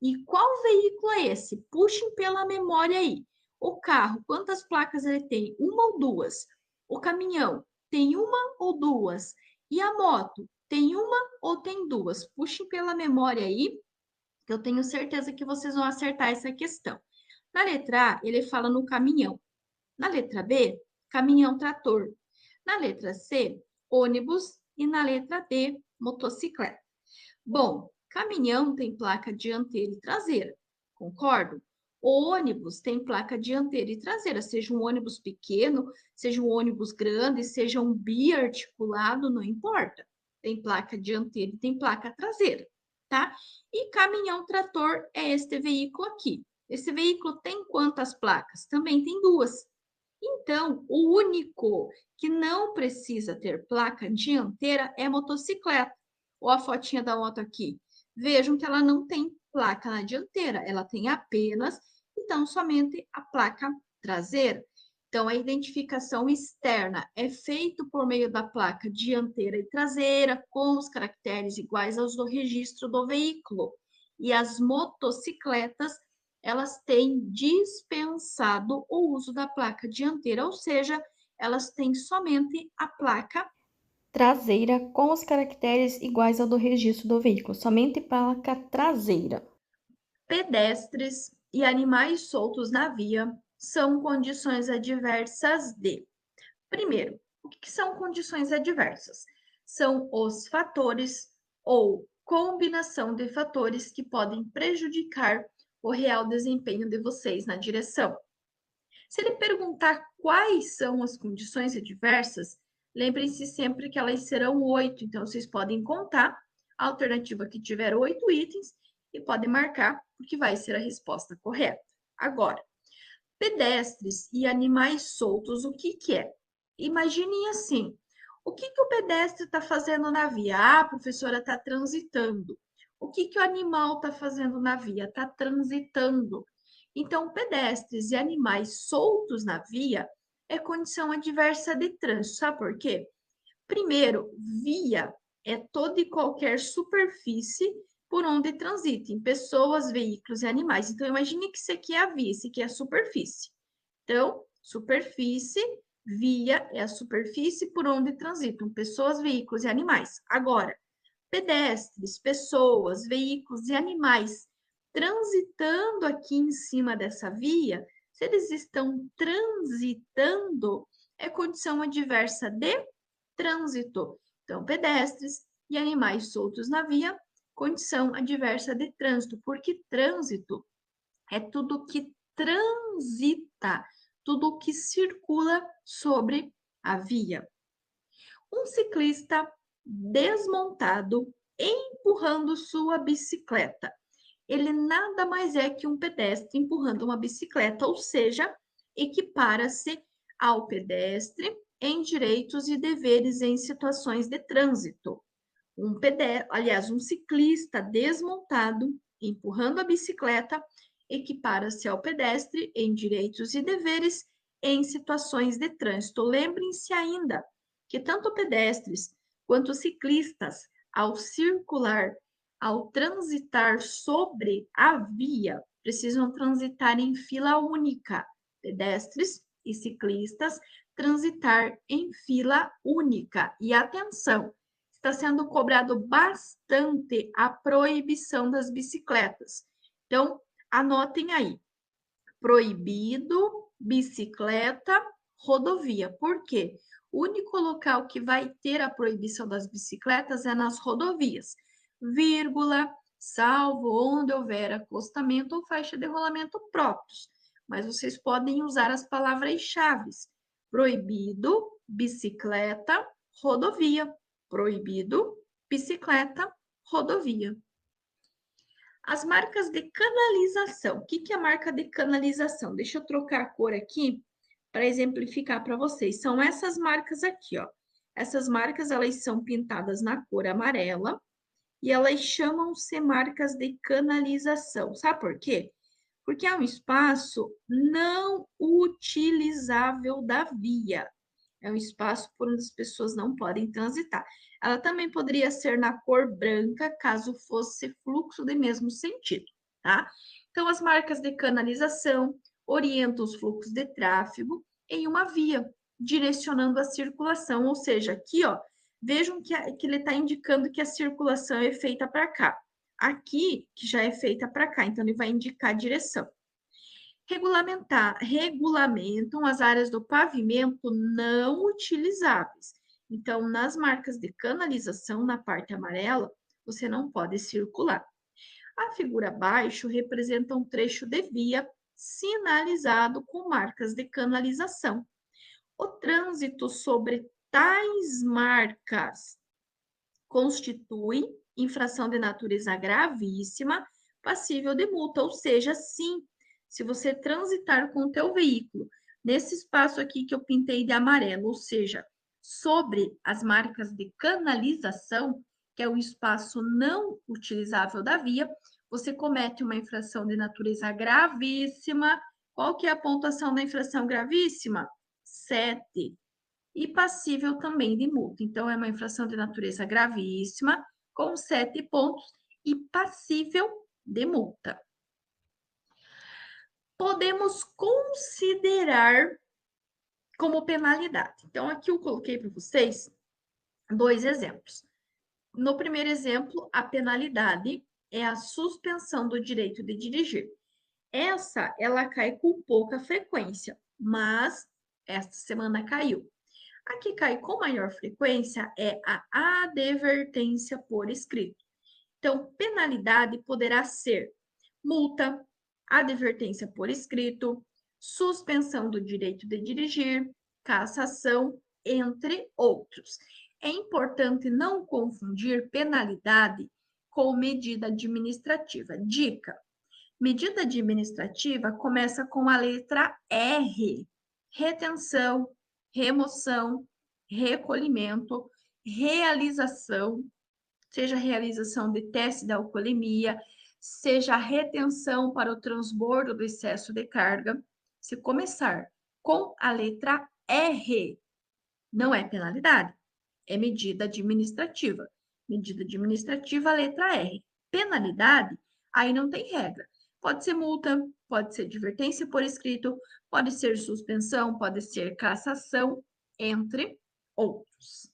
E qual veículo é esse? Puxem pela memória aí. O carro, quantas placas ele tem? Uma ou duas? O caminhão tem uma ou duas? E a moto tem uma ou tem duas? Puxem pela memória aí, que eu tenho certeza que vocês vão acertar essa questão. Na letra A, ele fala no caminhão. Na letra B, caminhão trator. Na letra C, ônibus. E na letra D, motocicleta. Bom, caminhão tem placa dianteira e traseira, concordo? O ônibus tem placa dianteira e traseira, seja um ônibus pequeno, seja um ônibus grande, seja um biarticulado, não importa. Tem placa dianteira e tem placa traseira, tá? E caminhão trator é este veículo aqui. Esse veículo tem quantas placas? Também tem duas. Então, o único que não precisa ter placa dianteira é motocicleta. Ou a fotinha da moto aqui. Vejam que ela não tem placa na dianteira, ela tem apenas, então, somente a placa traseira. Então, a identificação externa é feita por meio da placa dianteira e traseira, com os caracteres iguais aos do registro do veículo. E as motocicletas elas têm dispensado o uso da placa dianteira, ou seja, elas têm somente a placa Traseira com os caracteres iguais ao do registro do veículo, somente placa traseira. pedestres e animais soltos na via são condições adversas de. Primeiro, o que são condições adversas? São os fatores ou combinação de fatores que podem prejudicar o real desempenho de vocês na direção. Se ele perguntar quais são as condições adversas, lembrem-se sempre que elas serão 8. Então, vocês podem contar a alternativa que tiver 8 itens e podem marcar, porque vai ser a resposta correta. Agora, pedestres e animais soltos, o que que é? Imaginem assim, o que que o pedestre está fazendo na via? Ah, a professora está transitando. O que que o animal está fazendo na via? Está transitando. Então, pedestres e animais soltos na via é condição adversa de trânsito. Sabe por quê? Primeiro, via é toda e qualquer superfície por onde transitem pessoas, veículos e animais. Então, imagine que isso aqui é a via, isso aqui é a superfície. Então, superfície, via é a superfície por onde transitam pessoas, veículos e animais. Agora, pedestres, pessoas, veículos e animais transitando aqui em cima dessa via, se eles estão transitando, é condição adversa de trânsito. Então, pedestres e animais soltos na via, condição adversa de trânsito, porque trânsito é tudo que transita, tudo que circula sobre a via. Um ciclista desmontado empurrando sua bicicleta. Ele nada mais é que um pedestre empurrando uma bicicleta, ou seja, equipara-se ao pedestre em direitos e deveres em situações de trânsito. Um ciclista desmontado empurrando a bicicleta equipara-se ao pedestre em direitos e deveres em situações de trânsito. Lembrem-se ainda que tanto pedestres quanto ciclistas, ao circular, ao transitar sobre a via, precisam transitar em fila única. Pedestres e ciclistas transitar em fila única. E atenção, está sendo cobrado bastante a proibição das bicicletas. Então, anotem aí. Proibido, bicicleta, rodovia. Por quê? O único local que vai ter a proibição das bicicletas é nas rodovias. Vírgula, salvo onde houver acostamento ou faixa de rolamento próprios. Mas vocês podem usar as palavras-chave, Proibido, bicicleta, rodovia. Proibido, bicicleta, rodovia. As marcas de canalização. O que é a marca de canalização? Deixa eu trocar a cor aqui para exemplificar para vocês. São essas marcas aqui, ó. Essas marcas, elas são pintadas na cor amarela e elas chamam-se marcas de canalização. Sabe por quê? Porque é um espaço não utilizável da via. É um espaço por onde as pessoas não podem transitar. Ela também poderia ser na cor branca, caso fosse fluxo de mesmo sentido, tá? Então, as marcas de canalização orientam os fluxos de tráfego em uma via, direcionando a circulação, ou seja, aqui, ó, vejam que ele está indicando que a circulação é feita para cá. Aqui, que já é feita para cá, então ele vai indicar a direção. Regulamentam as áreas do pavimento não utilizáveis. Então, nas marcas de canalização, na parte amarela, você não pode circular. A figura abaixo representa um trecho de via sinalizado com marcas de canalização. O trânsito sobre tais marcas constitui infração de natureza gravíssima, passível de multa, ou seja, sim, se você transitar com o teu veículo nesse espaço aqui que eu pintei de amarelo, ou seja, sobre as marcas de canalização, que é o espaço não utilizável da via, você comete uma infração de natureza gravíssima. Qual que é a pontuação da infração gravíssima? 7. E passível também de multa. Então, é uma infração de natureza gravíssima, com 7 pontos e passível de multa. Podemos considerar como penalidade. Então, aqui eu coloquei para vocês 2 exemplos. No primeiro exemplo, a penalidade é a suspensão do direito de dirigir. Ela cai com pouca frequência, mas esta semana caiu. A que cai com maior frequência é a advertência por escrito. Então, penalidade poderá ser multa, advertência por escrito, suspensão do direito de dirigir, cassação, entre outros. É importante não confundir penalidade com medida administrativa. Dica: medida administrativa começa com a letra R: retenção, remoção, recolhimento, realização, seja realização de teste da alcoolemia, seja retenção para o transbordo do excesso de carga. Se começar com a letra R, não é penalidade, é medida administrativa. Medida administrativa, letra R. Penalidade, aí não tem regra. Pode ser multa, pode ser advertência por escrito, pode ser suspensão, pode ser cassação, entre outros.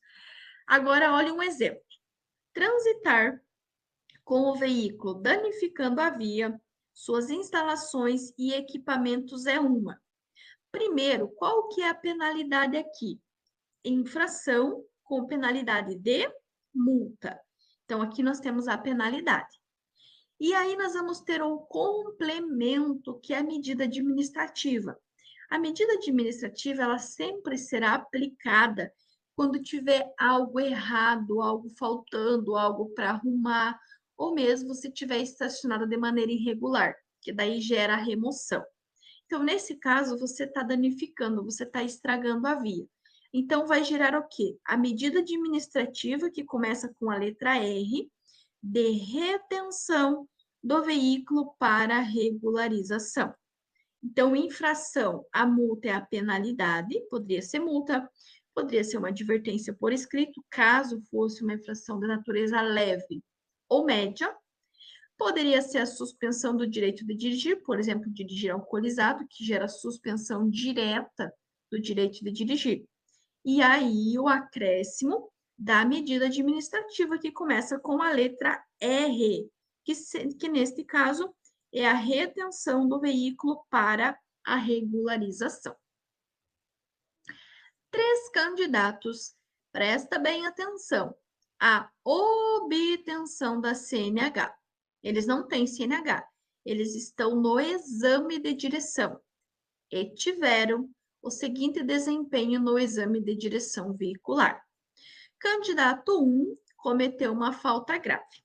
Agora, olhe um exemplo. Transitar com o veículo danificando a via, suas instalações e equipamentos é uma. Primeiro, qual que é a penalidade aqui? Infração com penalidade de multa. Então, aqui nós temos a penalidade. E aí nós vamos ter um complemento, que é a medida administrativa. A medida administrativa, ela sempre será aplicada quando tiver algo errado, algo faltando, algo para arrumar, ou mesmo se tiver estacionado de maneira irregular, que daí gera a remoção. Então, nesse caso, você está danificando, você está estragando a via. Então, vai gerar o quê? A medida administrativa, que começa com a letra R, de retenção do veículo para regularização. Então, infração, a multa é a penalidade, poderia ser multa, poderia ser uma advertência por escrito, caso fosse uma infração de natureza leve ou média. Poderia ser a suspensão do direito de dirigir, por exemplo, dirigir alcoolizado, que gera suspensão direta do direito de dirigir. E aí, o acréscimo da medida administrativa, que começa com a letra R, que neste caso é a retenção do veículo para a regularização. 3 candidatos, presta bem atenção, à obtenção da CNH. Eles não têm CNH, eles estão no exame de direção e tiveram o seguinte desempenho no exame de direção veicular. Candidato 1 cometeu uma falta grave.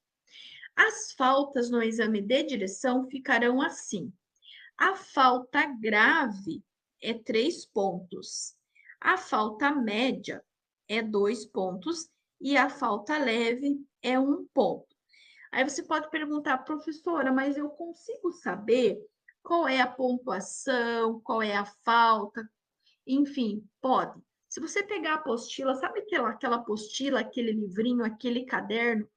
As faltas no exame de direção ficarão assim. A falta grave é 3 pontos. A falta média é 2 pontos e a falta leve é 1 ponto. Aí você pode perguntar, professora, mas eu consigo saber qual é a pontuação, qual é a falta? Enfim, pode. Se você pegar a apostila, sabe aquela apostila, aquele livrinho, aquele caderno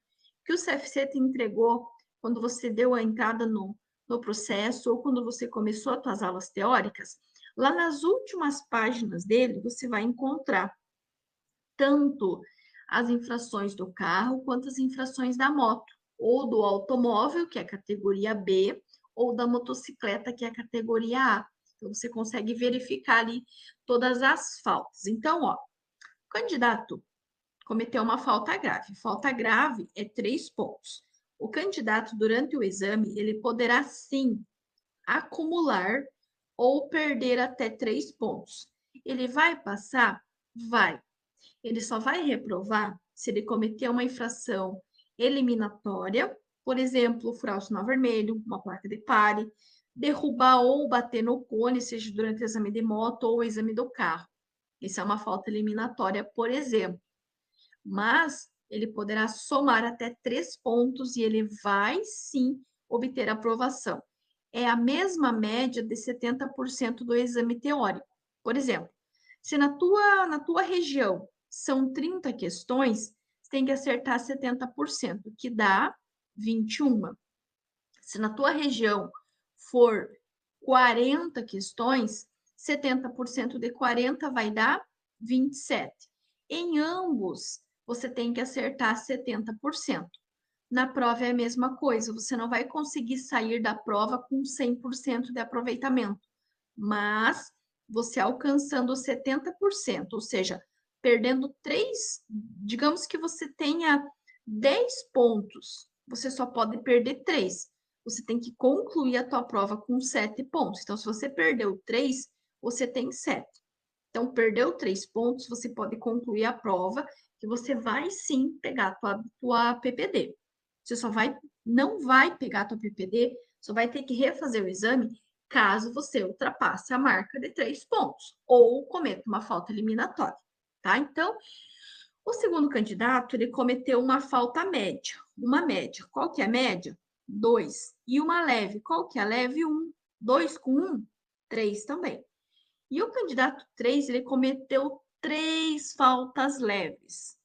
que o CFC te entregou quando você deu a entrada no processo ou quando você começou as suas aulas teóricas? Lá nas últimas páginas dele, você vai encontrar tanto as infrações do carro quanto as infrações da moto, ou do automóvel, que é a categoria B, ou da motocicleta, que é a categoria A. Então, você consegue verificar ali todas as faltas. Então, ó, o candidato cometeu uma falta grave. Falta grave é 3 pontos. O candidato, durante o exame, ele poderá sim acumular ou perder até 3 pontos. Ele vai passar? Vai. Ele só vai reprovar se ele cometer uma infração eliminatória, por exemplo, furar o sinal vermelho, uma placa de pare, derrubar ou bater no cone, seja durante o exame de moto ou o exame do carro. Isso é uma falta eliminatória, por exemplo. Mas ele poderá somar até 3 pontos e ele vai sim obter aprovação. É a mesma média de 70% do exame teórico. Por exemplo, se na tua região são 30 questões, você tem que acertar 70%, que dá 21. Se na tua região for 40 questões, 70% de 40 vai dar 27. Em ambos, você tem que acertar 70%. Na prova é a mesma coisa, você não vai conseguir sair da prova com 100% de aproveitamento, mas você alcançando 70%, ou seja, perdendo 3, digamos que você tenha 10 pontos, você só pode perder 3. Você tem que concluir a tua prova com 7 pontos. Então, se você perdeu 3, você tem 7. Então, perdeu 3 pontos, você pode concluir a prova, que você vai sim pegar a tua PPD. Você não vai pegar a tua PPD, só vai ter que refazer o exame caso você ultrapasse a marca de 3 pontos ou cometa uma falta eliminatória, tá? Então, o segundo candidato, ele cometeu uma falta média. Uma média. Qual que é a média? 2. E uma leve. Qual que é a leve? 1. 2 com 1? 3 também. E o candidato 3, ele cometeu 3 faltas leves.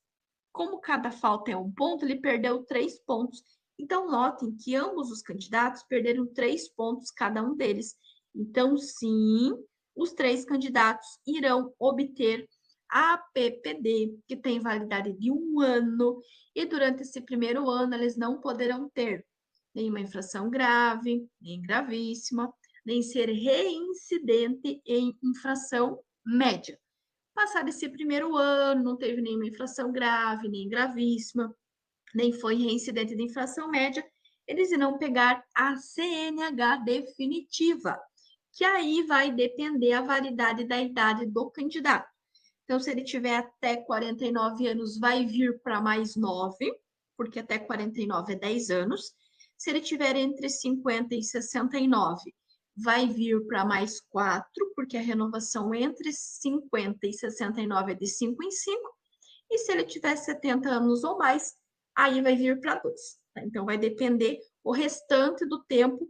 Como cada falta é 1 ponto, ele perdeu 3 pontos. Então, notem que ambos os candidatos perderam 3 pontos cada um deles. Então, sim, os 3 candidatos irão obter a PPD, que tem validade de 1 ano, e durante esse primeiro ano eles não poderão ter nenhuma infração grave, nem gravíssima, nem ser reincidente em infração média. Passado esse primeiro ano, não teve nenhuma infração grave, nem gravíssima, nem foi reincidente de infração média, eles irão pegar a CNH definitiva, que aí vai depender a validade da idade do candidato. Então, se ele tiver até 49 anos, vai vir para mais 9, porque até 49 é 10 anos. Se ele tiver entre 50 e 69, vai vir para mais 4, porque a renovação entre 50 e 69 é de 5 em 5. E se ele tiver 70 anos ou mais, aí vai vir para 2. Tá? Então, vai depender o restante do tempo,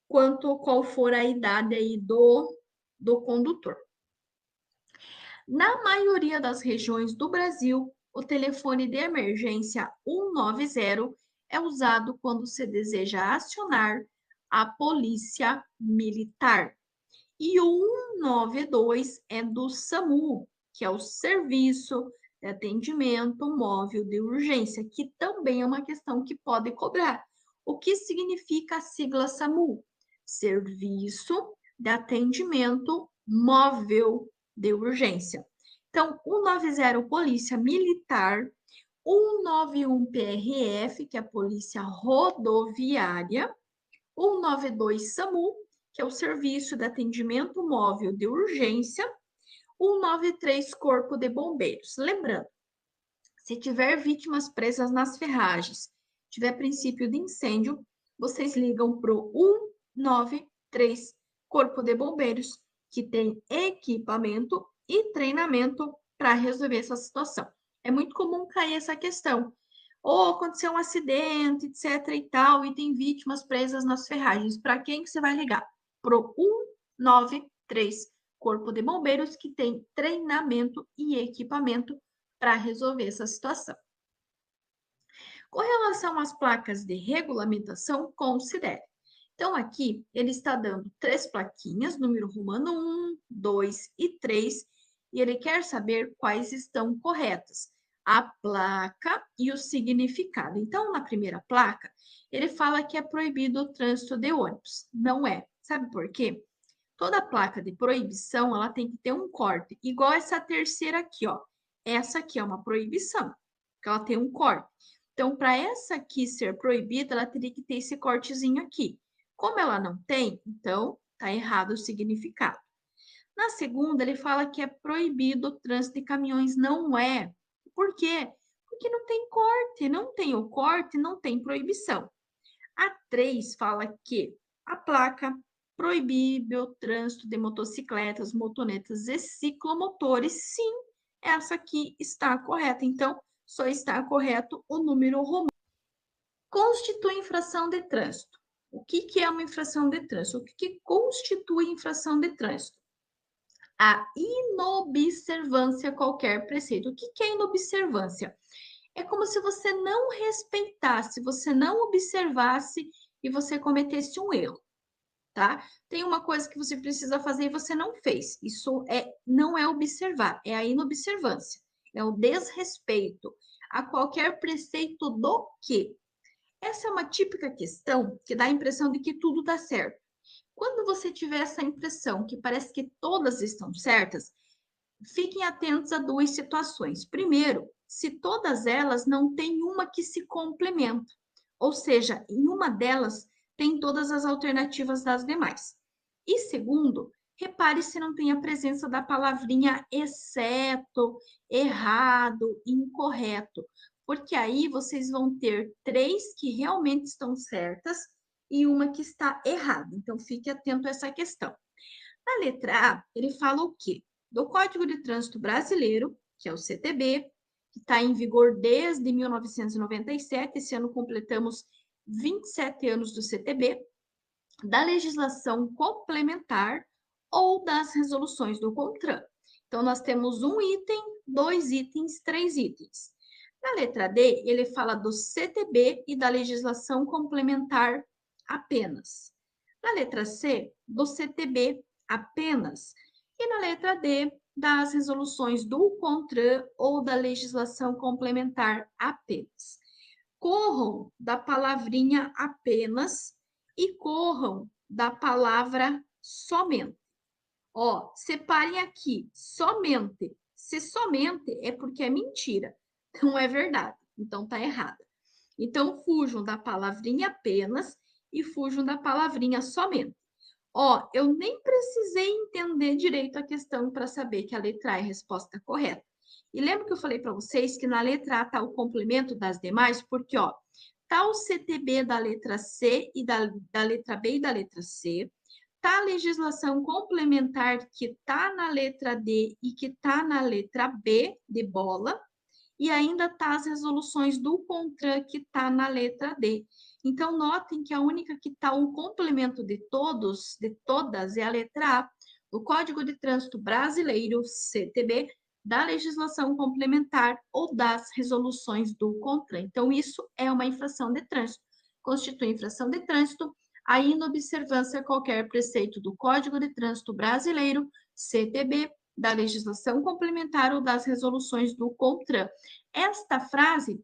qual for a idade aí do condutor. Na maioria das regiões do Brasil, o telefone de emergência 190 é usado quando se deseja acionar a polícia militar. E o 192 é do SAMU, que é o Serviço de Atendimento Móvel de Urgência, que também é uma questão que pode cobrar. O que significa a sigla SAMU? Serviço de Atendimento Móvel de Urgência. Então, 190 Polícia Militar, 191 PRF, que é a Polícia Rodoviária, 192 SAMU, que é o Serviço de Atendimento Móvel de Urgência, 193, Corpo de Bombeiros. Lembrando, se tiver vítimas presas nas ferragens, tiver princípio de incêndio, vocês ligam para o 193, Corpo de Bombeiros, que tem equipamento e treinamento para resolver essa situação. É muito comum cair essa questão. Ou aconteceu um acidente, etc e tal, e tem vítimas presas nas ferragens. Para quem que você vai ligar? Para o 193, Corpo de Bombeiros, que tem treinamento e equipamento para resolver essa situação. Com relação às placas de regulamentação, considere. Então, aqui, ele está dando 3 plaquinhas, número romano 1, 2 e 3, e ele quer saber quais estão corretas. A placa e o significado. Então, na primeira placa, ele fala que é proibido o trânsito de ônibus. Não é. Sabe por quê? Toda placa de proibição, ela tem que ter um corte, igual essa terceira aqui, ó. Essa aqui é uma proibição, porque ela tem um corte. Então, para essa aqui ser proibida, ela teria que ter esse cortezinho aqui. Como ela não tem, então, tá errado o significado. Na segunda, ele fala que é proibido o trânsito de caminhões. Não é. Por quê? Porque não tem corte. Não tem o corte, não tem proibição. A 3 fala que a placa proíbe o trânsito de motocicletas, motonetas e ciclomotores. Sim, essa aqui está correta. Então, só está correto o número romano. Constitui infração de trânsito. O que é uma infração de trânsito? O que constitui infração de trânsito? A inobservância a qualquer preceito. O que é inobservância? É como se você não respeitasse, você não observasse e você cometesse um erro, tá? Tem uma coisa que você precisa fazer e você não fez. Isso não é observar, é a inobservância, é o desrespeito a qualquer preceito do quê? Essa é uma típica questão que dá a impressão de que tudo dá certo. Quando você tiver essa impressão que parece que todas estão certas, fiquem atentos a 2 situações. Primeiro, se todas elas não tem uma que se complementa, ou seja, em uma delas tem todas as alternativas das demais. E segundo, repare se não tem a presença da palavrinha exceto, errado, incorreto, porque aí vocês vão ter 3 que realmente estão certas e uma que está errada. Então, fique atento a essa questão. Na letra A, ele fala o quê? Do Código de Trânsito Brasileiro, que é o CTB, que está em vigor desde 1997, esse ano completamos 27 anos do CTB, da legislação complementar ou das resoluções do CONTRAN. Então, nós temos um item, 2 itens, 3 itens. Na letra D, ele fala do CTB e da legislação complementar apenas. Na letra C, do CTB apenas. E na letra D, das resoluções do CONTRAN ou da legislação complementar apenas. Corram da palavrinha apenas e corram da palavra somente. Ó, separem aqui, somente. Se somente é porque é mentira, não é verdade, então tá errada. Então, fujam da palavrinha apenas e fujam da palavrinha somente. Ó, eu nem precisei entender direito a questão para saber que a letra A é a resposta correta. E lembra que eu falei para vocês que na letra A está o complemento das demais? Porque, ó, tá o CTB da letra C e da letra B e da letra C, tá a legislação complementar que tá na letra D e que tá na letra B de bola, e ainda tá as resoluções do CONTRAN que tá na letra D. Então, notem que a única que está o complemento de todos, de todas, é a letra A, do Código de Trânsito Brasileiro, CTB, da legislação complementar ou das resoluções do CONTRAN. Então, isso é uma infração de trânsito. Constitui infração de trânsito a inobservância a qualquer preceito do Código de Trânsito Brasileiro, CTB, da legislação complementar ou das resoluções do CONTRAN. Esta frase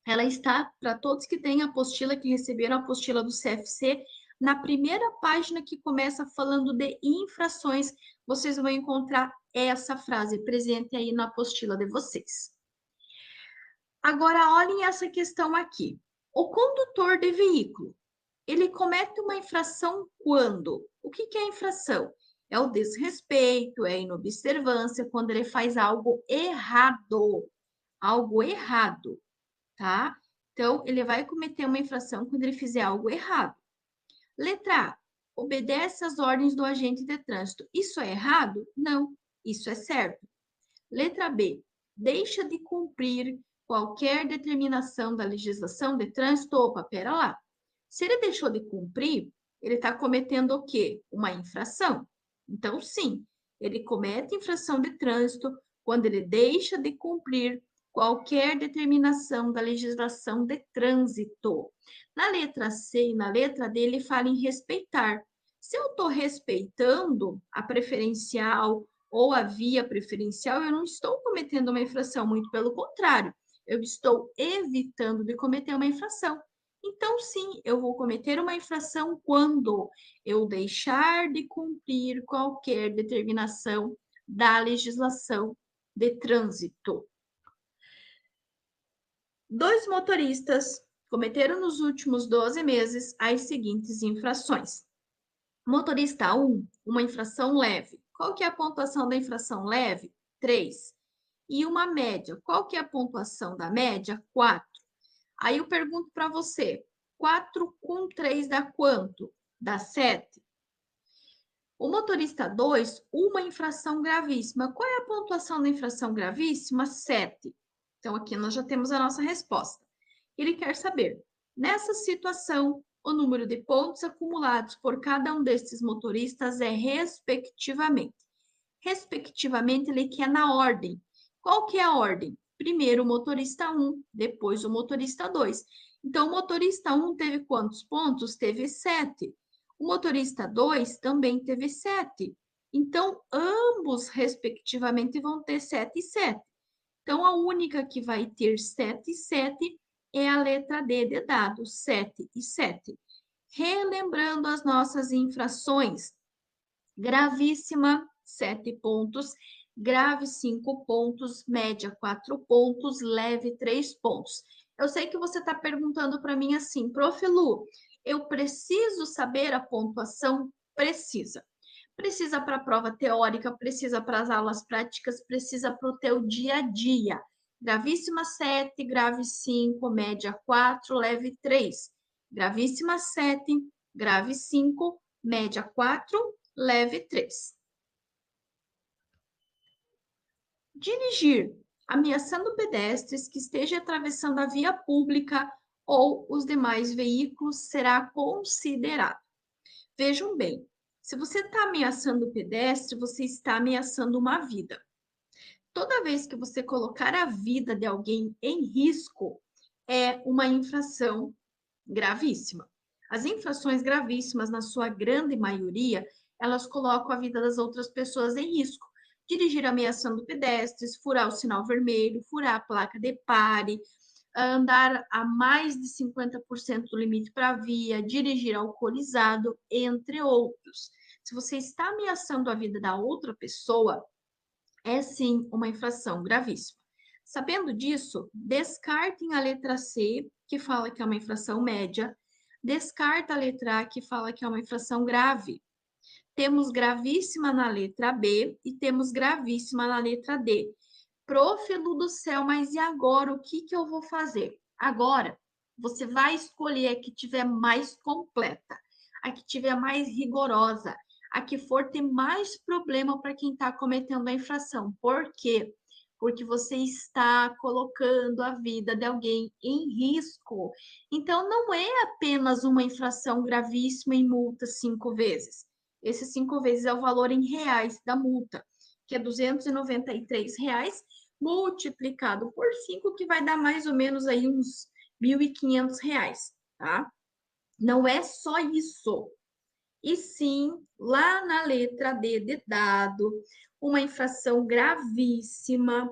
ela está para todos que têm a apostila, que receberam a apostila do CFC, na primeira página que começa falando de infrações, vocês vão encontrar essa frase presente aí na apostila de vocês. Agora, olhem essa questão aqui. O condutor de veículo, ele comete uma infração quando? O que é infração? É o desrespeito, é a inobservância, quando ele faz algo errado, tá? Então, ele vai cometer uma infração quando ele fizer algo errado. Letra A, obedece às ordens do agente de trânsito. Isso é errado? Não, isso é certo. Letra B, deixa de cumprir qualquer determinação da legislação de trânsito. Opa, pera lá. Se ele deixou de cumprir, ele está cometendo o quê? Uma infração. Então, sim, ele comete infração de trânsito quando ele deixa de cumprir qualquer determinação da legislação de trânsito. Na letra C e na letra D, ele fala em respeitar. Se eu estou respeitando a preferencial ou a via preferencial, eu não estou cometendo uma infração, muito pelo contrário, eu estou evitando de cometer uma infração. Então, sim, eu vou cometer uma infração quando eu deixar de cumprir qualquer determinação da legislação de trânsito. 2 motoristas cometeram nos últimos 12 meses as seguintes infrações. Motorista 1, uma infração leve. Qual que é a pontuação da infração leve? 3. E uma média. Qual que é a pontuação da média? 4. Aí eu pergunto para você, 4 com 3 dá quanto? Dá 7. O motorista 2, uma infração gravíssima. Qual é a pontuação da infração gravíssima? 7. Então, aqui nós já temos a nossa resposta. Ele quer saber, nessa situação, o número de pontos acumulados por cada um desses motoristas é respectivamente. Respectivamente, ele quer na ordem. Qual que é a ordem? Primeiro o motorista 1, depois o motorista 2. Então, o motorista 1 teve quantos pontos? Teve 7. O motorista 2 também teve 7. Então, ambos, respectivamente, vão ter 7 e 7. Então, a única que vai ter 7 e 7 é a letra D de dado, 7 e 7. Relembrando as nossas infrações, gravíssima, 7 pontos, grave, 5 pontos, média, 4 pontos, leve, 3 pontos. Eu sei que você está perguntando para mim assim, Prof. Lu, eu preciso saber a pontuação? Precisa. Precisa para a prova teórica, precisa para as aulas práticas, precisa para o teu dia a dia. Gravíssima 7, grave 5, média 4, leve 3. Gravíssima 7, grave 5, média 4, leve 3. Dirigir ameaçando pedestres que estejam atravessando a via pública ou os demais veículos será considerado. Vejam bem, se você está ameaçando o pedestre, você está ameaçando uma vida. Toda vez que você colocar a vida de alguém em risco, é uma infração gravíssima. As infrações gravíssimas, na sua grande maioria, elas colocam a vida das outras pessoas em risco. Dirigir ameaçando pedestres, furar o sinal vermelho, furar a placa de pare, andar a mais de 50% do limite para a via, dirigir alcoolizado, entre outros. Se você está ameaçando a vida da outra pessoa, é sim uma infração gravíssima. Sabendo disso, descartem a letra C, que fala que é uma infração média, descarta a letra A, que fala que é uma infração grave. Temos gravíssima na letra B e temos gravíssima na letra D. Prof. Lu do céu, mas e agora? O que eu vou fazer? Agora, você vai escolher a que tiver mais completa, a que tiver mais rigorosa, a que for ter mais problema para quem está cometendo a infração. Por quê? Porque você está colocando a vida de alguém em risco. Então, não é apenas uma infração gravíssima e multa 5 vezes. Esses 5 vezes é o valor em reais da multa, que é R$ 293, multiplicado por 5, que vai dar mais ou menos aí uns R$ 1.500, tá? Não é só isso. E sim, lá na letra D de dado, uma infração gravíssima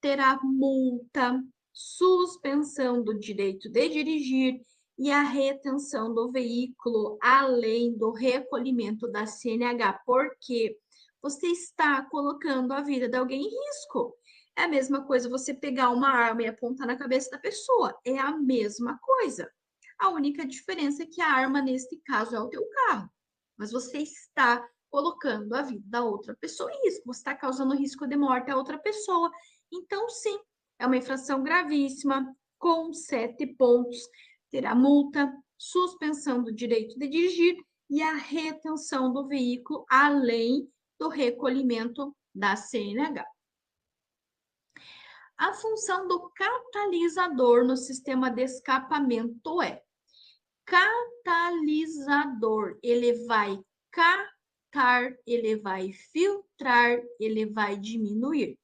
terá multa, suspensão do direito de dirigir e a retenção do veículo, além do recolhimento da CNH, porque você está colocando a vida de alguém em risco. É a mesma coisa você pegar uma arma e apontar na cabeça da pessoa, é a mesma coisa. A única diferença é que a arma, nesse caso, é o teu carro, mas você está colocando a vida da outra pessoa em risco. Você está causando risco de morte a outra pessoa. Então, sim, é uma infração gravíssima, com 7 pontos. Terá multa, suspensão do direito de dirigir e a retenção do veículo, além do recolhimento da CNH. A função do catalisador no sistema de escapamento é catalisador. Ele vai catar, ele vai filtrar, ele vai diminuir.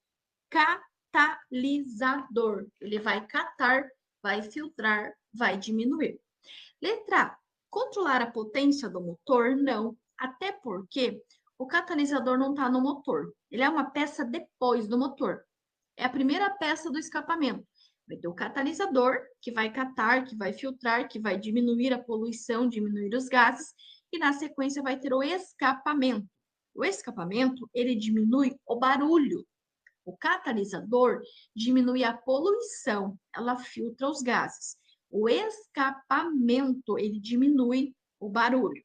Catalisador. Ele vai catar, vai filtrar, vai diminuir. Letra A. Controlar a potência do motor? Não. Até porque o catalisador não está no motor. Ele é uma peça depois do motor. É a primeira peça do escapamento. Vai ter o catalisador, que vai catar, que vai filtrar, que vai diminuir a poluição, diminuir os gases, e na sequência vai ter o escapamento. O escapamento, ele diminui o barulho. O catalisador diminui a poluição, ela filtra os gases. O escapamento, ele diminui o barulho.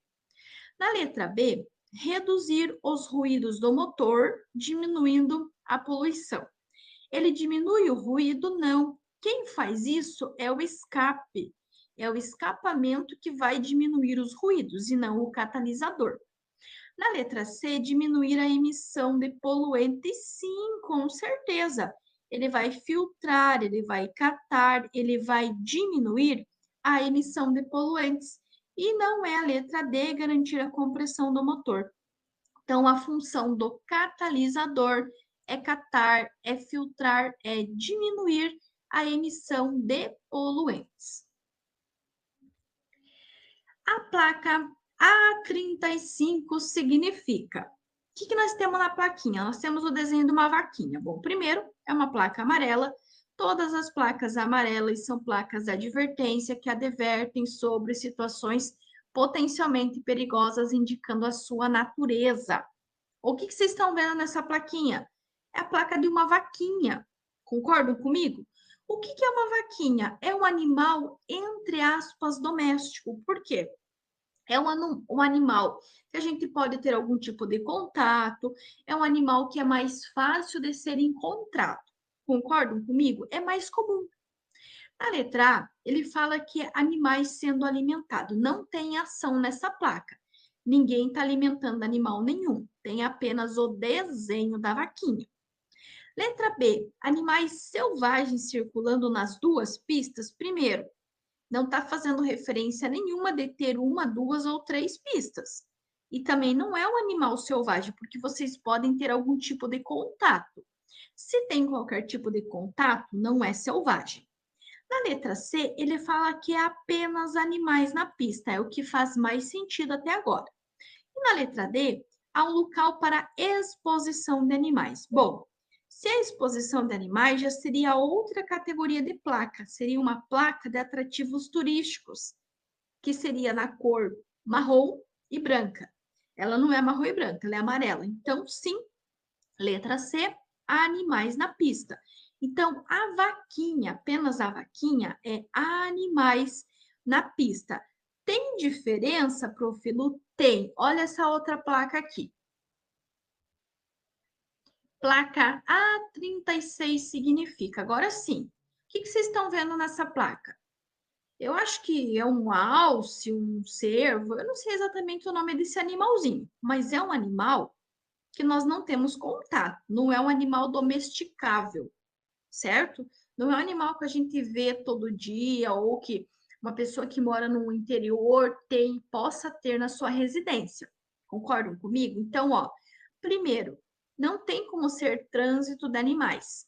Na letra B, reduzir os ruídos do motor, diminuindo a poluição. Ele diminui o ruído? Não. Quem faz isso é o escape. É o escapamento que vai diminuir os ruídos e não o catalisador. Na letra C, diminuir a emissão de poluentes? Sim, com certeza. Ele vai filtrar, ele vai catar, ele vai diminuir a emissão de poluentes. E não é a letra D garantir a compressão do motor. Então, a função do catalisador é catar, é filtrar, é diminuir a emissão de poluentes. A placa A35 significa? O que nós temos na plaquinha? Nós temos o desenho de uma vaquinha. Bom, primeiro é uma placa amarela. Todas as placas amarelas são placas de advertência que advertem sobre situações potencialmente perigosas, indicando a sua natureza. O que vocês estão vendo nessa plaquinha? É a placa de uma vaquinha. Concordam comigo? O que é uma vaquinha? É um animal, entre aspas, doméstico. Por quê? É um animal que a gente pode ter algum tipo de contato, é um animal que é mais fácil de ser encontrado. Concordam comigo? É mais comum. Na letra A, ele fala que é animais sendo alimentados. Não tem ação nessa placa. Ninguém está alimentando animal nenhum. Tem apenas o desenho da vaquinha. Letra B, animais selvagens circulando nas duas pistas. Primeiro, não está fazendo referência nenhuma de ter uma, duas ou três pistas. E também não é um animal selvagem, porque vocês podem ter algum tipo de contato. Se tem qualquer tipo de contato, não é selvagem. Na letra C, ele fala que é apenas animais na pista, é o que faz mais sentido até agora. E na letra D, há um local para exposição de animais. Bom, se a exposição de animais já seria outra categoria de placa, seria uma placa de atrativos turísticos, que seria na cor marrom e branca. Ela não é marrom e branca, ela é amarela. Então, sim, letra C, há animais na pista. Então, a vaquinha, apenas a vaquinha, é animais na pista. Tem diferença, prof. Lu? Tem. Olha essa outra placa aqui. Placa A36 significa. Agora sim. O que vocês estão vendo nessa placa? Eu acho que é um alce, um cervo, eu não sei exatamente o nome desse animalzinho, mas é um animal que nós não temos contato, não é um animal domesticável, certo? Não é um animal que a gente vê todo dia ou que uma pessoa que mora no interior possa ter na sua residência. Concordam comigo? Então, ó, primeiro, não tem como ser trânsito de animais.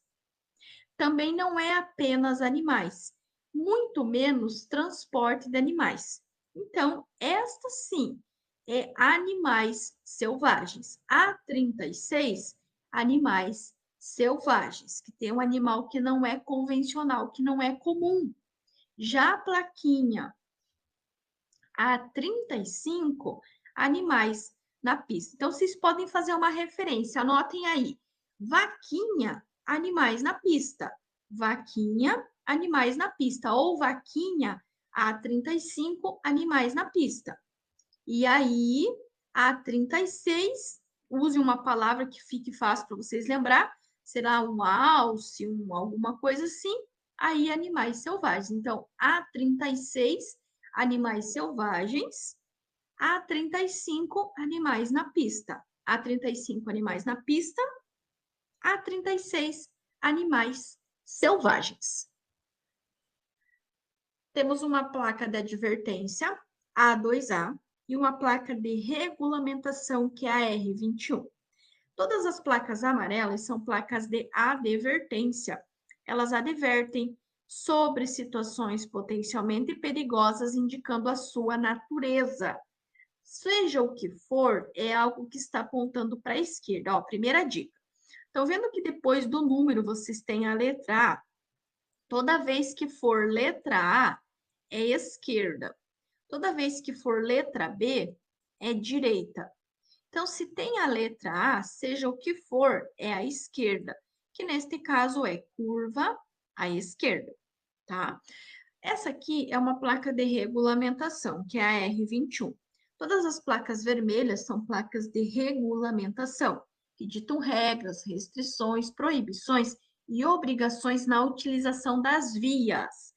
Também não é apenas animais, muito menos transporte de animais. Então, esta sim é animais selvagens. A36, animais selvagens, que tem um animal que não é convencional, que não é comum. Já a plaquinha A35, animais na pista. Então, vocês podem fazer uma referência, anotem aí. Vaquinha, animais na pista. Vaquinha, animais na pista. Ou vaquinha, A35, animais na pista. E aí, A36, use uma palavra que fique fácil para vocês lembrar, será um alce, alguma coisa assim, aí animais selvagens. Então, A36, animais selvagens, A35, animais na pista. A35, animais na pista, A36, animais selvagens. Temos uma placa de advertência, A2A, e uma placa de regulamentação, que é a R21. Todas as placas amarelas são placas de advertência. Elas advertem sobre situações potencialmente perigosas, indicando a sua natureza. Seja o que for, é algo que está apontando para a esquerda. Ó, primeira dica. Estão vendo que depois do número vocês têm a letra A? Toda vez que for letra A, é esquerda. Toda vez que for letra B, é direita. Então, se tem a letra A, seja o que for, é a esquerda, que neste caso é curva à esquerda, tá? Essa aqui é uma placa de regulamentação, que é a R21. Todas as placas vermelhas são placas de regulamentação, que ditam regras, restrições, proibições e obrigações na utilização das vias.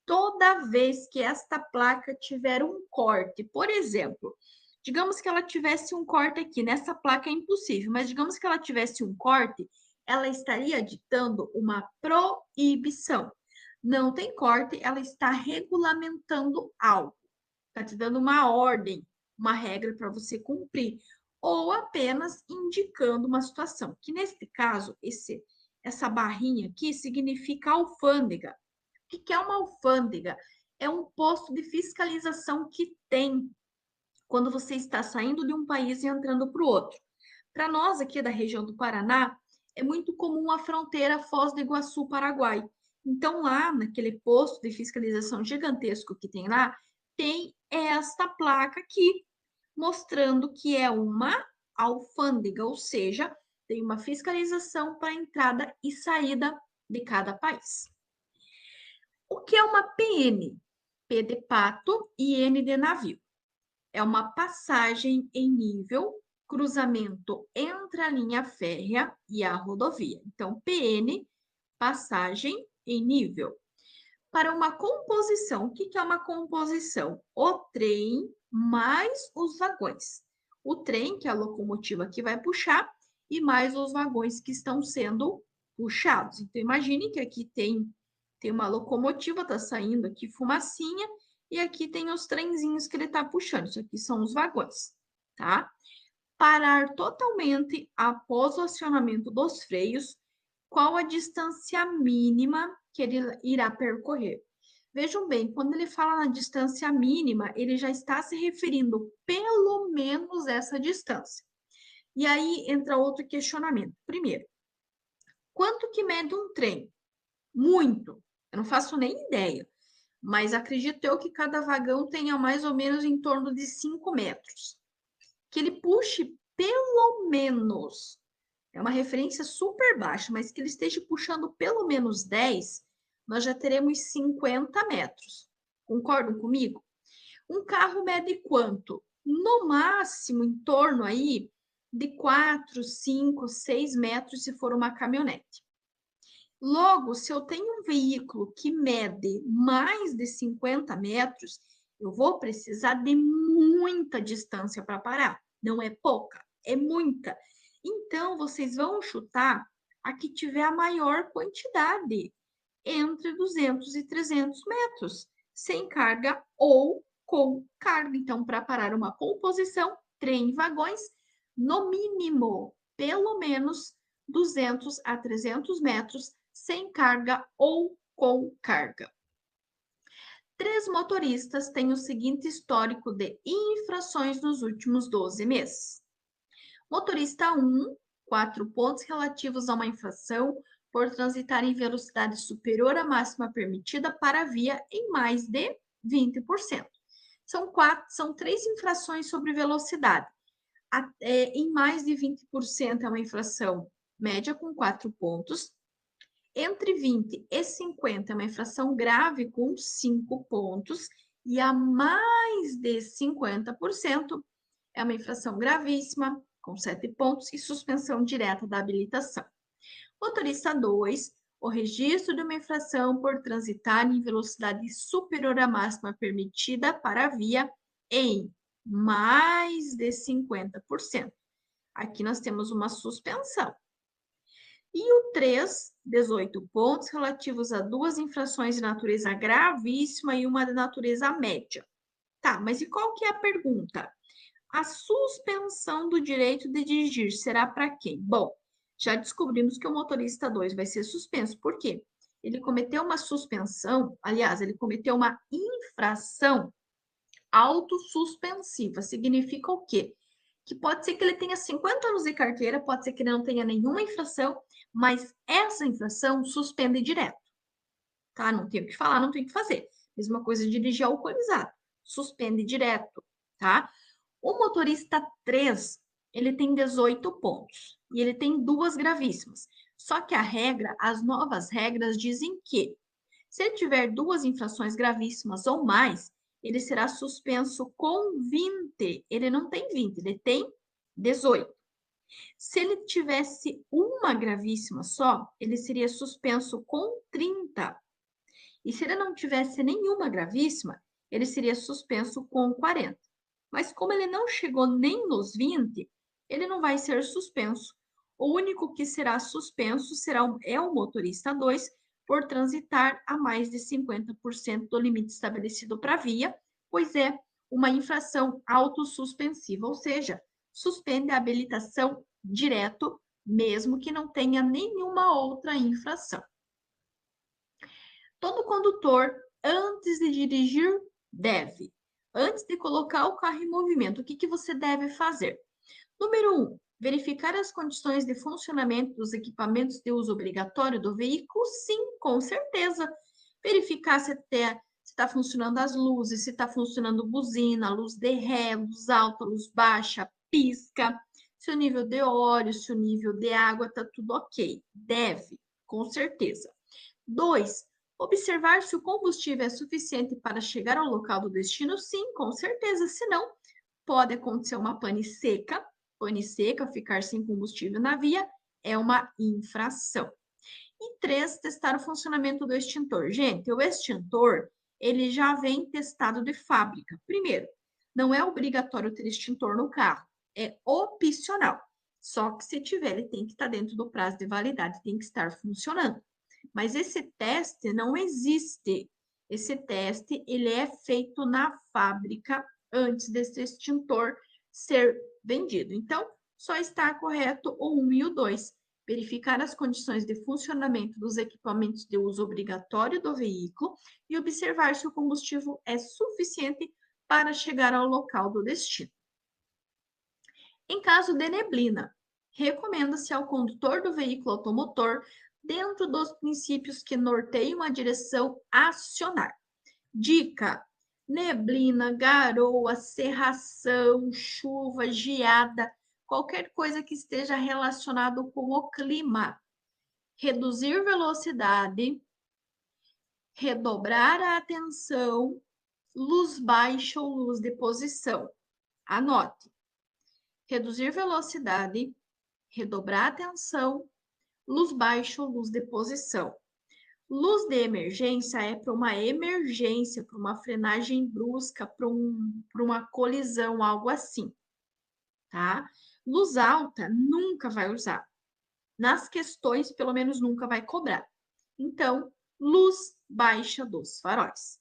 Toda vez que esta placa tiver um corte, por exemplo, digamos que ela tivesse um corte aqui, nessa placa é impossível, mas digamos que ela tivesse um corte, ela estaria ditando uma proibição. Não tem corte, ela está regulamentando algo, está te dando uma ordem, uma regra para você cumprir, ou apenas indicando uma situação, que nesse caso, essa barrinha aqui significa alfândega. O que é uma alfândega? É um posto de fiscalização que tem quando você está saindo de um país e entrando para o outro. Para nós aqui da região do Paraná, é muito comum a fronteira Foz do Iguaçu-Paraguai. Então, lá naquele posto de fiscalização gigantesco que tem lá, tem esta placa aqui, mostrando que é uma alfândega, ou seja, tem uma fiscalização para entrada e saída de cada país. O que é uma PN? P de pato e N de navio. É uma passagem em nível, cruzamento entre a linha férrea e a rodovia. Então, PN, passagem em nível. Para uma composição, o que é uma composição? O trem mais os vagões. O trem, que é a locomotiva que vai puxar, e mais os vagões que estão sendo puxados. Então, imagine que aqui tem uma locomotiva, tá saindo aqui fumacinha, e aqui tem os trenzinhos que ele está puxando. Isso aqui são os vagões, tá? Parar totalmente após o acionamento dos freios, qual a distância mínima que ele irá percorrer? Vejam bem, quando ele fala na distância mínima, ele já está se referindo pelo menos essa distância. E aí entra outro questionamento. Primeiro, quanto que mede um trem? Muito. Eu não faço nem ideia, mas acredito eu que cada vagão tenha mais ou menos em torno de 5 metros. Que ele puxe pelo menos, é uma referência super baixa, mas que ele esteja puxando pelo menos 10, nós já teremos 50 metros. Concordam comigo? Um carro mede quanto? No máximo, em torno aí de 4, 5, 6 metros, se for uma caminhonete. Logo, se eu tenho um veículo que mede mais de 50 metros, eu vou precisar de muita distância para parar. Não é pouca, é muita. Então, vocês vão chutar a que tiver a maior quantidade, entre 200 e 300 metros, sem carga ou com carga. Então, para parar uma composição, trem e vagões, no mínimo, pelo menos 200 a 300 metros, sem carga ou com carga. 3 motoristas têm o seguinte histórico de infrações nos últimos 12 meses. Motorista 1, 4 pontos relativos a uma infração por transitar em velocidade superior à máxima permitida para a via em mais de 20%. São 3 infrações sobre velocidade. Em mais de 20% é uma infração média com 4 pontos. Entre 20 e 50 é uma infração grave com 5 pontos. E a mais de 50% é uma infração gravíssima, com 7 pontos, e suspensão direta da habilitação. Motorista 2, o registro de uma infração por transitar em velocidade superior à máxima permitida para a via em mais de 50%. Aqui nós temos uma suspensão. E o 3, 18 pontos relativos a 2 infrações de natureza gravíssima e uma de natureza média. Tá, mas e qual que é a pergunta? A suspensão do direito de dirigir será para quem? Bom, já descobrimos que o motorista 2 vai ser suspenso. Por quê? Ele cometeu uma suspensão, aliás, ele cometeu uma infração autossuspensiva. Significa o quê? Que pode ser que ele tenha 50 anos de carteira, pode ser que ele não tenha nenhuma infração, mas essa infração suspende direto, tá? Não tem o que falar, não tem o que fazer. Mesma coisa dirigir alcoolizado, suspende direto, tá? O motorista 3, ele tem 18 pontos e ele tem 2 gravíssimas. Só que as novas regras dizem que se ele tiver 2 infrações gravíssimas ou mais, ele será suspenso com 20. Ele não tem 20, ele tem 18. Se ele tivesse uma gravíssima só, ele seria suspenso com 30. E se ele não tivesse nenhuma gravíssima, ele seria suspenso com 40. Mas como ele não chegou nem nos 20, ele não vai ser suspenso. O único que será suspenso é o motorista 2, por transitar a mais de 50% do limite estabelecido para a via, pois é uma infração autossuspensiva, ou seja, suspende a habilitação direto, mesmo que não tenha nenhuma outra infração. Todo condutor, antes de dirigir, deve. Antes de colocar o carro em movimento, o que você deve fazer? Número 1, verificar as condições de funcionamento dos equipamentos de uso obrigatório do veículo? Sim, com certeza. Verificar se está funcionando as luzes, se está funcionando buzina, luz de ré, luz alta, luz baixa, pisca, se o nível de óleo, se o nível de água está tudo ok. Deve, com certeza. 2, observar se o combustível é suficiente para chegar ao local do destino? Sim, com certeza. Senão, pode acontecer uma pane seca, ficar sem combustível na via, é uma infração. E 3, testar o funcionamento do extintor. Gente, o extintor, ele já vem testado de fábrica. Primeiro, não é obrigatório ter extintor no carro, é opcional. Só que se tiver, ele tem que estar dentro do prazo de validade, tem que estar funcionando. Mas esse teste não existe. Esse teste, ele é feito na fábrica antes desse extintor ser vendido. Então, só está correto o 1 e o 2. Verificar as condições de funcionamento dos equipamentos de uso obrigatório do veículo e observar se o combustível é suficiente para chegar ao local do destino. Em caso de neblina, recomenda-se ao condutor do veículo automotor, dentro dos princípios que norteiam a direção, acionar. Dica: neblina, garoa, cerração, chuva, geada, qualquer coisa que esteja relacionado com o clima. Reduzir velocidade, redobrar a atenção, luz baixa ou luz de posição. Anote: reduzir velocidade, redobrar a atenção, luz baixa ou luz de posição. Luz de emergência é para uma emergência, para uma frenagem brusca, para uma colisão, algo assim, tá? Luz alta nunca vai usar. Nas questões, pelo menos, nunca vai cobrar. Então, luz baixa dos faróis.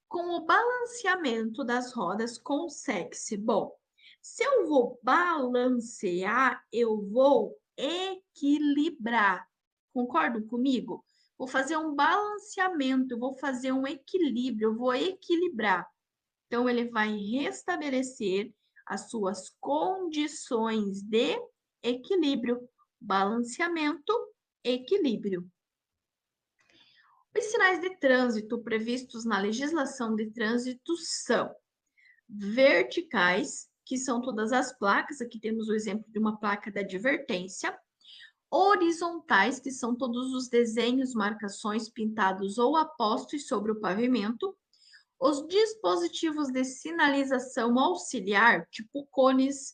Com o balanceamento das rodas, consegue-se. Bom, se eu vou balancear, eu vou equilibrar. Concordam comigo? Vou fazer um balanceamento, vou fazer um equilíbrio, eu vou equilibrar. Então, ele vai restabelecer as suas condições de equilíbrio. Balanceamento, equilíbrio. Os sinais de trânsito previstos na legislação de trânsito são verticais, que são todas as placas, aqui temos o exemplo de uma placa de advertência, horizontais, que são todos os desenhos, marcações pintados ou apostos sobre o pavimento, Os dispositivos de sinalização auxiliar, tipo cones,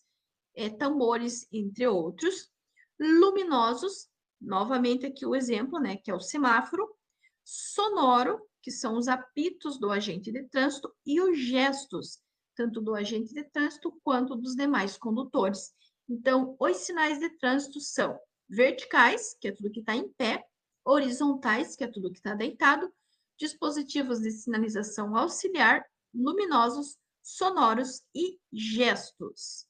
tambores, entre outros, luminosos, novamente aqui o exemplo, né, que é o semáforo, sonoro, que são os apitos do agente de trânsito, e os gestos, tanto do agente de trânsito quanto dos demais condutores. Então, os sinais de trânsito são verticais, que é tudo que está em pé, horizontais, que é tudo que está deitado, dispositivos de sinalização auxiliar, luminosos, sonoros e gestos.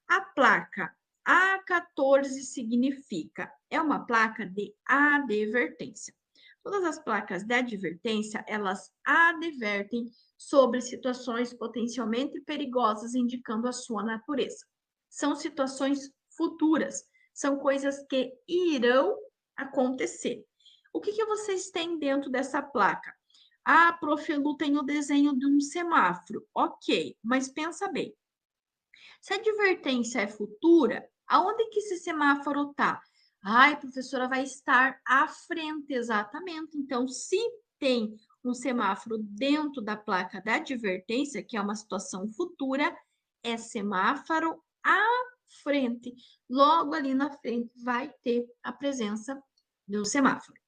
A placa A14 significa, é uma placa de advertência. Todas as placas de advertência, elas advertem sobre situações potencialmente perigosas, indicando a sua natureza. São situações futuras, são coisas que irão acontecer. O que vocês têm dentro dessa placa? Ah, prof. Lu, tem o desenho de um semáforo. Ok, mas pensa bem. Se a advertência é futura, aonde que esse semáforo está? Ai, professora, vai estar à frente, exatamente. Então, se tem um semáforo dentro da placa da advertência, que é uma situação futura, é semáforo à frente. Logo ali na frente vai ter a presença do semáforo.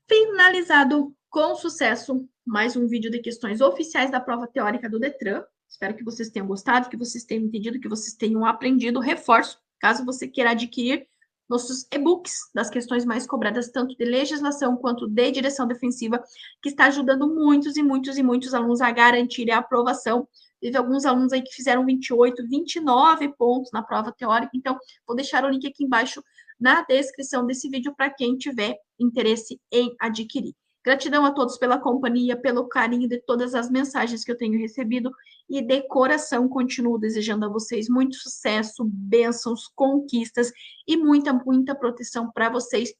Finalizado com sucesso mais um vídeo de questões oficiais da prova teórica do Detran. Espero que vocês tenham gostado, que vocês tenham entendido, que vocês tenham aprendido. Reforço, caso você queira adquirir nossos e-books das questões mais cobradas, tanto de legislação quanto de direção defensiva, que está ajudando muitos e muitos e muitos alunos a garantirem a aprovação. Teve alguns alunos aí que fizeram 28, 29 pontos na prova teórica, então vou deixar o link aqui embaixo na descrição desse vídeo para quem tiver interesse em adquirir. Gratidão a todos pela companhia, pelo carinho de todas as mensagens que eu tenho recebido e de coração continuo desejando a vocês muito sucesso, bênçãos, conquistas e muita, muita proteção para vocês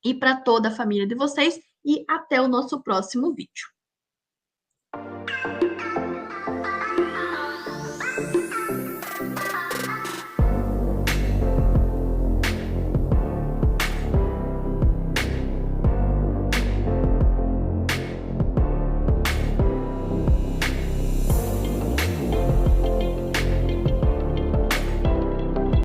e para toda a família de vocês. E até o nosso próximo vídeo.